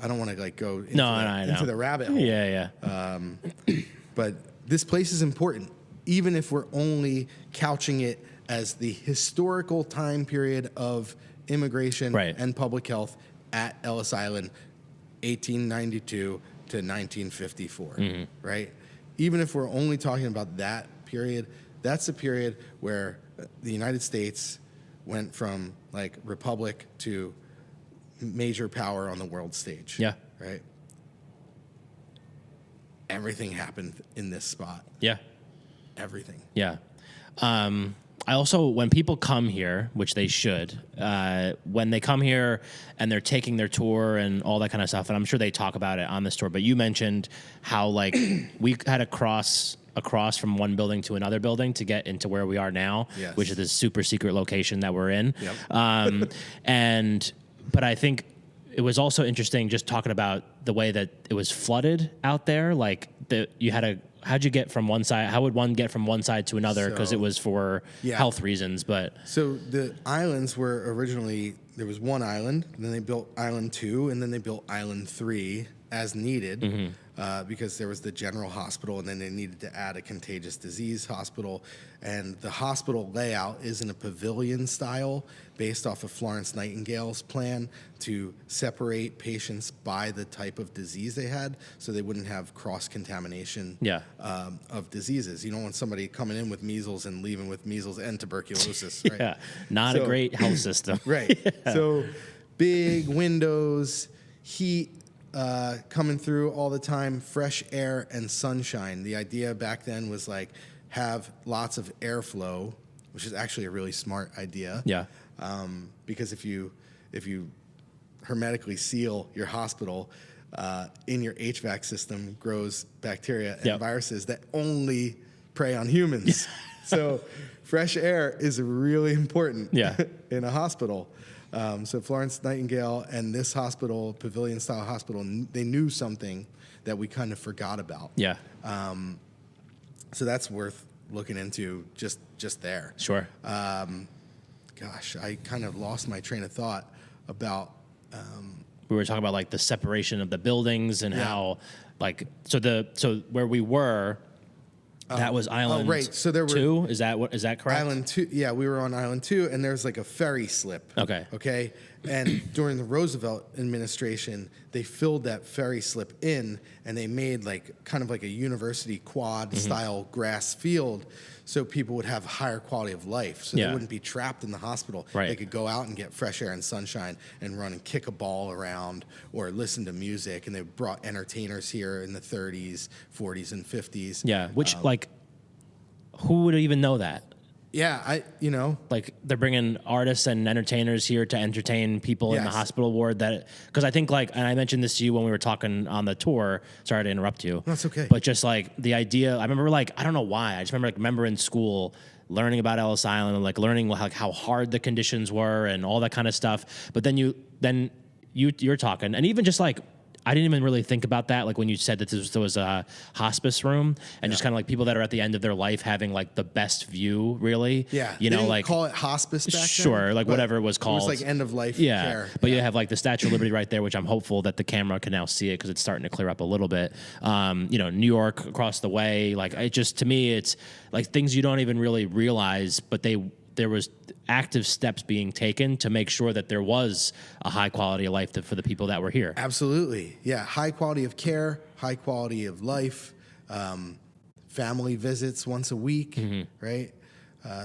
[SPEAKER 2] I don't want to like go
[SPEAKER 1] into
[SPEAKER 2] the rabbit hole.
[SPEAKER 1] Yeah.
[SPEAKER 2] But this place is important, even if we're only couching it as the historical time period of immigration and public health at Ellis Island, 1892 to 1954, right? Even if we're only talking about that period, that's a period where the United States went from like republic to major power on the world stage.
[SPEAKER 1] Yeah.
[SPEAKER 2] Right? Everything happened in this spot.
[SPEAKER 1] Yeah.
[SPEAKER 2] Everything.
[SPEAKER 1] Yeah. I also, when people come here, which they should, when they come here and they're taking their tour and all that kind of stuff, and I'm sure they talk about it on this tour, but you mentioned how, like, we had to cross across from one building to another building to get into where we are now, which is this super secret location that we're in. Yep. But I think it was also interesting just talking about the way that it was flooded out there. Like, how'd you get from one side? How would one get from one side to another? Because it was for health reasons. But
[SPEAKER 2] so the islands were originally, there was one island, and then they built Island 2, and then they built Island 3, as needed because there was the general hospital, and then they needed to add a contagious disease hospital. And the hospital layout is in a pavilion style based off of Florence Nightingale's plan to separate patients by the type of disease they had so they wouldn't have cross-contamination of diseases. You don't want somebody coming in with measles and leaving with measles and tuberculosis, right?
[SPEAKER 1] Yeah, not a great health system.
[SPEAKER 2] Right. Yeah. So big windows, heat coming through all the time, fresh air and sunshine. The idea back then was like have lots of airflow, which is actually a really smart idea.
[SPEAKER 1] Yeah.
[SPEAKER 2] Because if you hermetically seal your hospital, in your HVAC system grows bacteria and viruses that only prey on humans. So fresh air is really important in a hospital. So Florence Nightingale and this hospital, pavilion-style hospital, they knew something that we kind of forgot about.
[SPEAKER 1] Yeah.
[SPEAKER 2] So that's worth looking into just there.
[SPEAKER 1] Sure.
[SPEAKER 2] Gosh, I kind of lost my train of thought about...
[SPEAKER 1] we were talking about like the separation of the buildings and how like, so where we were, that was Island
[SPEAKER 2] right. So there were
[SPEAKER 1] 2? Is that correct?
[SPEAKER 2] Island 2, yeah, we were on Island 2, and there's like a ferry slip. Okay. And during the Roosevelt administration, they filled that ferry slip in, and they made like kind of like a university quad style grass field, so people would have a higher quality of life, so they wouldn't be trapped in the hospital.
[SPEAKER 1] Right.
[SPEAKER 2] They could go out and get fresh air and sunshine and run and kick a ball around or listen to music. And they brought entertainers here in the 30s, 40s, and 50s.
[SPEAKER 1] Yeah, which like, who would even know that?
[SPEAKER 2] Yeah,
[SPEAKER 1] like they're bringing artists and entertainers here to entertain people in the hospital ward. That because I think like, and I mentioned this to you when we were talking on the tour. Sorry to interrupt you.
[SPEAKER 2] That's okay.
[SPEAKER 1] But just like the idea, I remember like I don't know why. I just remember in school learning about Ellis Island and like learning like how hard the conditions were and all that kind of stuff. But then you're talking, and even just like, I didn't even really think about that. Like when you said that there was a hospice room and just kind of like people that are at the end of their life having like the best view, really.
[SPEAKER 2] Yeah.
[SPEAKER 1] You
[SPEAKER 2] they
[SPEAKER 1] know,
[SPEAKER 2] didn't
[SPEAKER 1] like
[SPEAKER 2] call it hospice back then.
[SPEAKER 1] Sure. Like whatever it was called.
[SPEAKER 2] It was like end of life care.
[SPEAKER 1] But you have like the Statue of Liberty right there, which I'm hopeful that the camera can now see it because it's starting to clear up a little bit. New York across the way. Like it just, to me, it's like things you don't even really realize, but there was active steps being taken to make sure that there was a high quality of life for the people that were here.
[SPEAKER 2] Absolutely. Yeah. High quality of care, high quality of life, family visits once a week, right?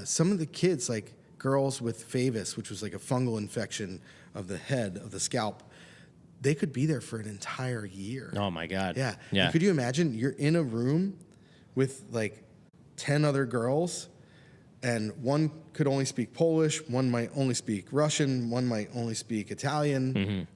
[SPEAKER 2] Some of the kids, like girls with Favis, which was like a fungal infection of the head, of the scalp, they could be there for an entire year.
[SPEAKER 1] Oh my God.
[SPEAKER 2] Yeah.
[SPEAKER 1] Yeah.
[SPEAKER 2] And could you imagine you're in a room with like 10 other girls, and one could only speak Polish, one might only speak Russian, one might only speak Italian.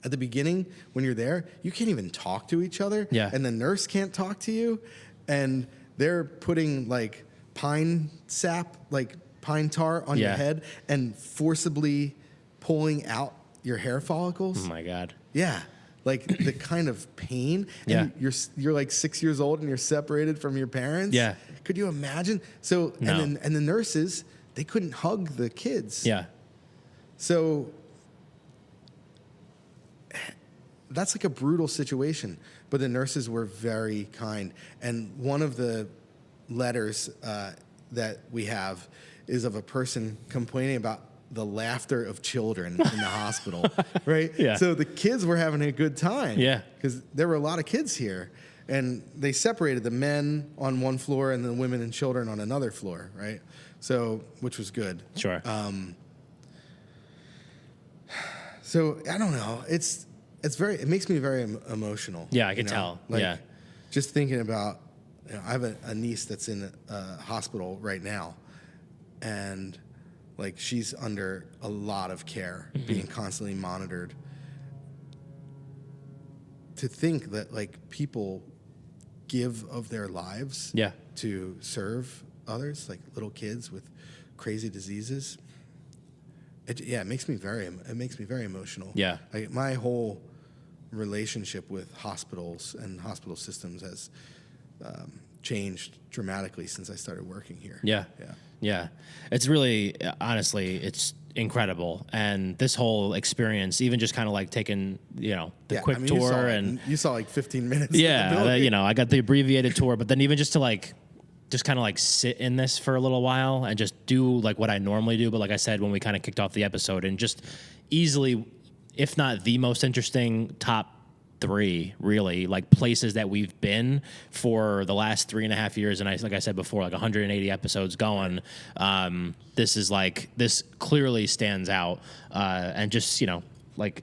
[SPEAKER 2] At the beginning, when you're there, you can't even talk to each other.
[SPEAKER 1] Yeah.
[SPEAKER 2] And the nurse can't talk to you. And they're putting like pine sap, like pine tar on your head and forcibly pulling out your hair follicles.
[SPEAKER 1] Oh my God.
[SPEAKER 2] Yeah. Like the kind of pain. And you're like 6 years old and you're separated from your parents.
[SPEAKER 1] Yeah.
[SPEAKER 2] Could you imagine? So
[SPEAKER 1] No.
[SPEAKER 2] and the nurses, they couldn't hug the kids.
[SPEAKER 1] Yeah.
[SPEAKER 2] So that's like a brutal situation. But the nurses were very kind. And one of the letters that we have is of a person complaining about the laughter of children in the hospital, right?
[SPEAKER 1] Yeah.
[SPEAKER 2] So the kids were having a good time.
[SPEAKER 1] Yeah.
[SPEAKER 2] Because there were a lot of kids here. And they separated the men on one floor and the women and children on another floor, right? So, which was good.
[SPEAKER 1] Sure.
[SPEAKER 2] So I don't know. It makes me very emotional.
[SPEAKER 1] Yeah, I can tell.
[SPEAKER 2] Like,
[SPEAKER 1] Yeah.
[SPEAKER 2] Just thinking about, I have a niece that's in a hospital right now, and like she's under a lot of care, being constantly monitored. To think that like people give of their lives to serve others, like little kids with crazy diseases. It makes me very emotional.
[SPEAKER 1] Yeah.
[SPEAKER 2] Like my whole relationship with hospitals and hospital systems has changed dramatically since I started working here.
[SPEAKER 1] Yeah.
[SPEAKER 2] Yeah.
[SPEAKER 1] Yeah. It's really, honestly, it's incredible. And this whole experience, even just kind of like taking, the quick
[SPEAKER 2] I mean,
[SPEAKER 1] tour and
[SPEAKER 2] you saw like 15 minutes. Of the
[SPEAKER 1] yeah,
[SPEAKER 2] building.
[SPEAKER 1] I got the abbreviated tour, but then even just to like, just kind of like sit in this for a little while and just do like what I normally do. But like I said, when we kind of kicked off the episode, and just easily, if not the most interesting top 3 really like places that we've been for the last 3.5 years. And like I said before, like 180 episodes going. This clearly stands out. And just, like,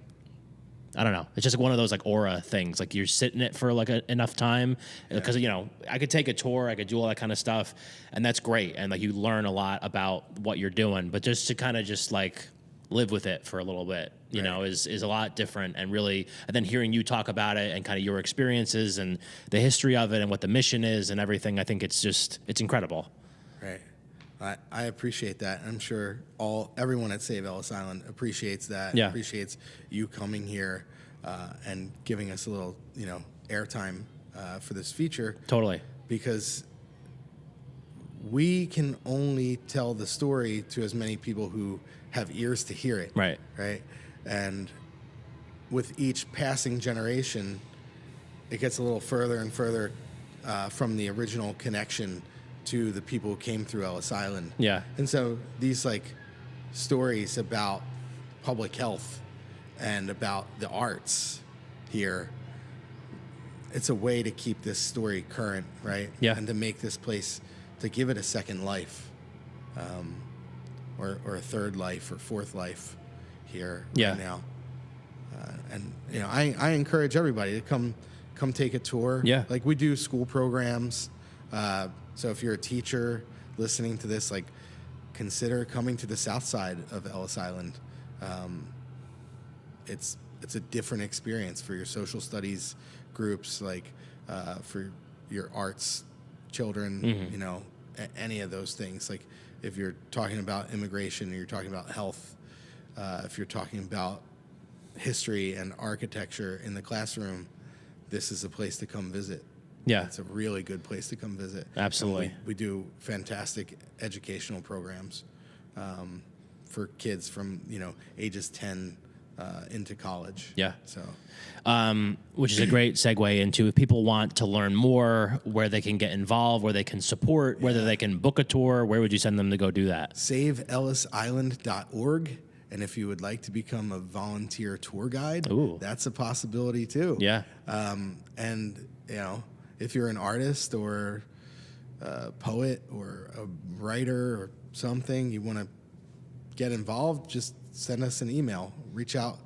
[SPEAKER 1] I don't know. It's just one of those like aura things. Like you're sitting it for like enough time because, I could take a tour, I could do all that kind of stuff, and that's great. And like you learn a lot about what you're doing, but just to kind of just like live with it for a little bit, is a lot different. And really, and then hearing you talk about it and kind of your experiences and the history of it and what the mission is and everything, I think it's incredible.
[SPEAKER 2] Right. I appreciate that. I'm sure everyone at Save Ellis Island appreciates that.
[SPEAKER 1] Yeah.
[SPEAKER 2] Appreciates you coming here and giving us a little, airtime for this feature.
[SPEAKER 1] Totally.
[SPEAKER 2] Because we can only tell the story to as many people who have ears to hear it.
[SPEAKER 1] Right.
[SPEAKER 2] Right. And with each passing generation, it gets a little further and further from the original connection to the people who came through Ellis Island.
[SPEAKER 1] Yeah.
[SPEAKER 2] And so these like stories about public health and about the arts here, it's a way to keep this story current, right?
[SPEAKER 1] Yeah.
[SPEAKER 2] And to make this place, to give it a second life, or a third life or fourth life here right now. I encourage everybody to come take a tour.
[SPEAKER 1] Yeah.
[SPEAKER 2] Like we do school programs. So if you're a teacher listening to this, like consider coming to the south side of Ellis Island. It's a different experience for your social studies groups, like for your arts children, any of those things. Like if you're talking about immigration, or you're talking about health, if you're talking about history and architecture in the classroom, this is a place to come visit.
[SPEAKER 1] Yeah.
[SPEAKER 2] It's a really good place to come visit.
[SPEAKER 1] Absolutely.
[SPEAKER 2] We do fantastic educational programs for kids from, ages 10 into college.
[SPEAKER 1] Yeah.
[SPEAKER 2] So,
[SPEAKER 1] which is a great segue into if people want to learn more, where they can get involved, where they can support, whether they can book a tour, where would you send them to go do that?
[SPEAKER 2] SaveEllisIsland.org. And if you would like to become a volunteer tour guide, that's a possibility too.
[SPEAKER 1] Yeah.
[SPEAKER 2] And, if you're an artist or a poet or a writer or something, you want to get involved, just send us an email. Reach out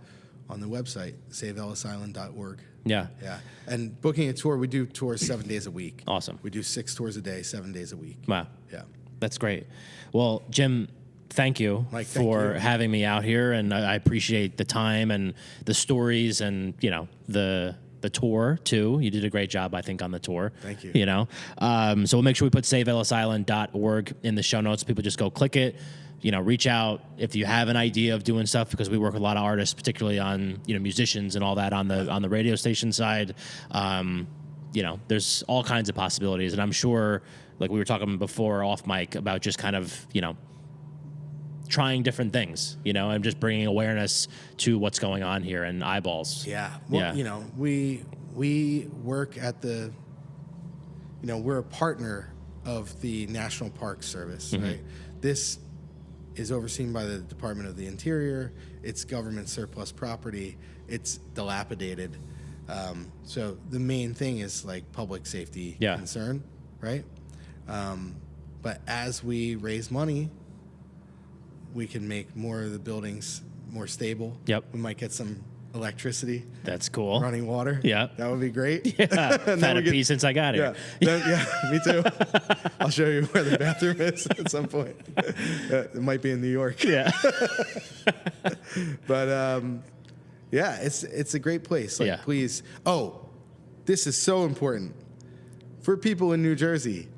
[SPEAKER 2] on the website, SaveEllisIsland.org.
[SPEAKER 1] Yeah.
[SPEAKER 2] Yeah. And booking a tour, we do tours 7 days a week.
[SPEAKER 1] Awesome.
[SPEAKER 2] We do 6 tours a day, 7 days a week.
[SPEAKER 1] Wow.
[SPEAKER 2] Yeah.
[SPEAKER 1] That's great. Well, Jim, thank you
[SPEAKER 2] Mike, thank
[SPEAKER 1] for
[SPEAKER 2] you.
[SPEAKER 1] having me out here, and I appreciate the time and the stories and, the tour too. You did a great job, I think, on the tour.
[SPEAKER 2] Thank you.
[SPEAKER 1] So we'll make sure we put SaveEllisIsland.org in the show notes. People just go click it, reach out if you have an idea of doing stuff, because we work with a lot of artists, particularly on, musicians and all that on the radio station side. There's all kinds of possibilities, and I'm sure, like we were talking before off mic about just kind of, trying different things, and just bringing awareness to what's going on here and eyeballs.
[SPEAKER 2] Yeah. Well, we work at the, we're a partner of the National Park Service, right? This is overseen by the Department of the Interior. It's government surplus property. It's dilapidated. So the main thing is like public safety concern, right? But as we raise money, we can make more of the buildings more stable.
[SPEAKER 1] Yep.
[SPEAKER 2] We might get some electricity.
[SPEAKER 1] That's cool.
[SPEAKER 2] Running water.
[SPEAKER 1] Yeah.
[SPEAKER 2] That would be great.
[SPEAKER 1] Yeah. I've had a pee since I got here.
[SPEAKER 2] Yeah, me too. I'll show you where the bathroom is at some point. It might be in New York.
[SPEAKER 1] Yeah.
[SPEAKER 2] But it's a great place. Like, please. Oh, this is so important for people in New Jersey.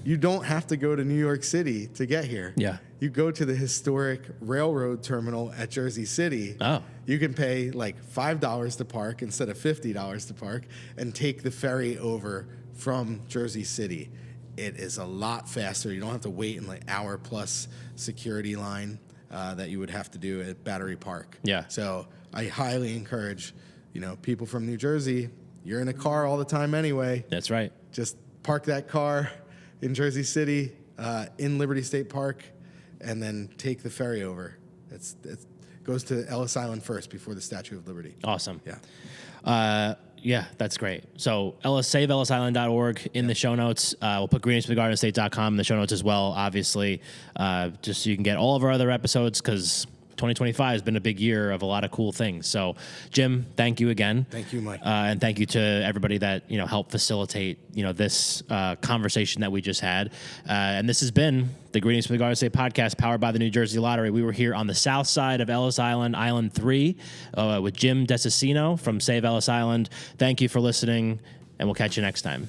[SPEAKER 2] You don't have to go to New York City to get here.
[SPEAKER 1] Yeah.
[SPEAKER 2] You go to the historic railroad terminal at Jersey City.
[SPEAKER 1] Oh.
[SPEAKER 2] You can pay like $5 to park instead of $50 to park and take the ferry over from Jersey City. It is a lot faster. You don't have to wait in like hour plus security line. that you would have to do at Battery Park.
[SPEAKER 1] Yeah.
[SPEAKER 2] So I highly encourage, people from New Jersey, you're in a car all the time anyway.
[SPEAKER 1] That's right.
[SPEAKER 2] Just park that car in Jersey City, in Liberty State Park, and then take the ferry over. It goes to Ellis Island first before the Statue of Liberty.
[SPEAKER 1] Awesome.
[SPEAKER 2] Yeah.
[SPEAKER 1] Yeah, that's great. So SaveEllisIsland.org in the show notes. We'll put greetingsfromthegardenState.com in the show notes as well, obviously, just so you can get all of our other episodes, because 2025 has been a big year of a lot of cool things. So, Jim, thank you again.
[SPEAKER 2] Thank you, Mike.
[SPEAKER 1] And thank you to everybody that, helped facilitate, this conversation that we just had. And this has been the Greetings from the Garden State podcast, powered by the New Jersey Lottery. We were here on the south side of Ellis Island, Island 3, with Jim Dessicino from Save Ellis Island. Thank you for listening, and we'll catch you next time.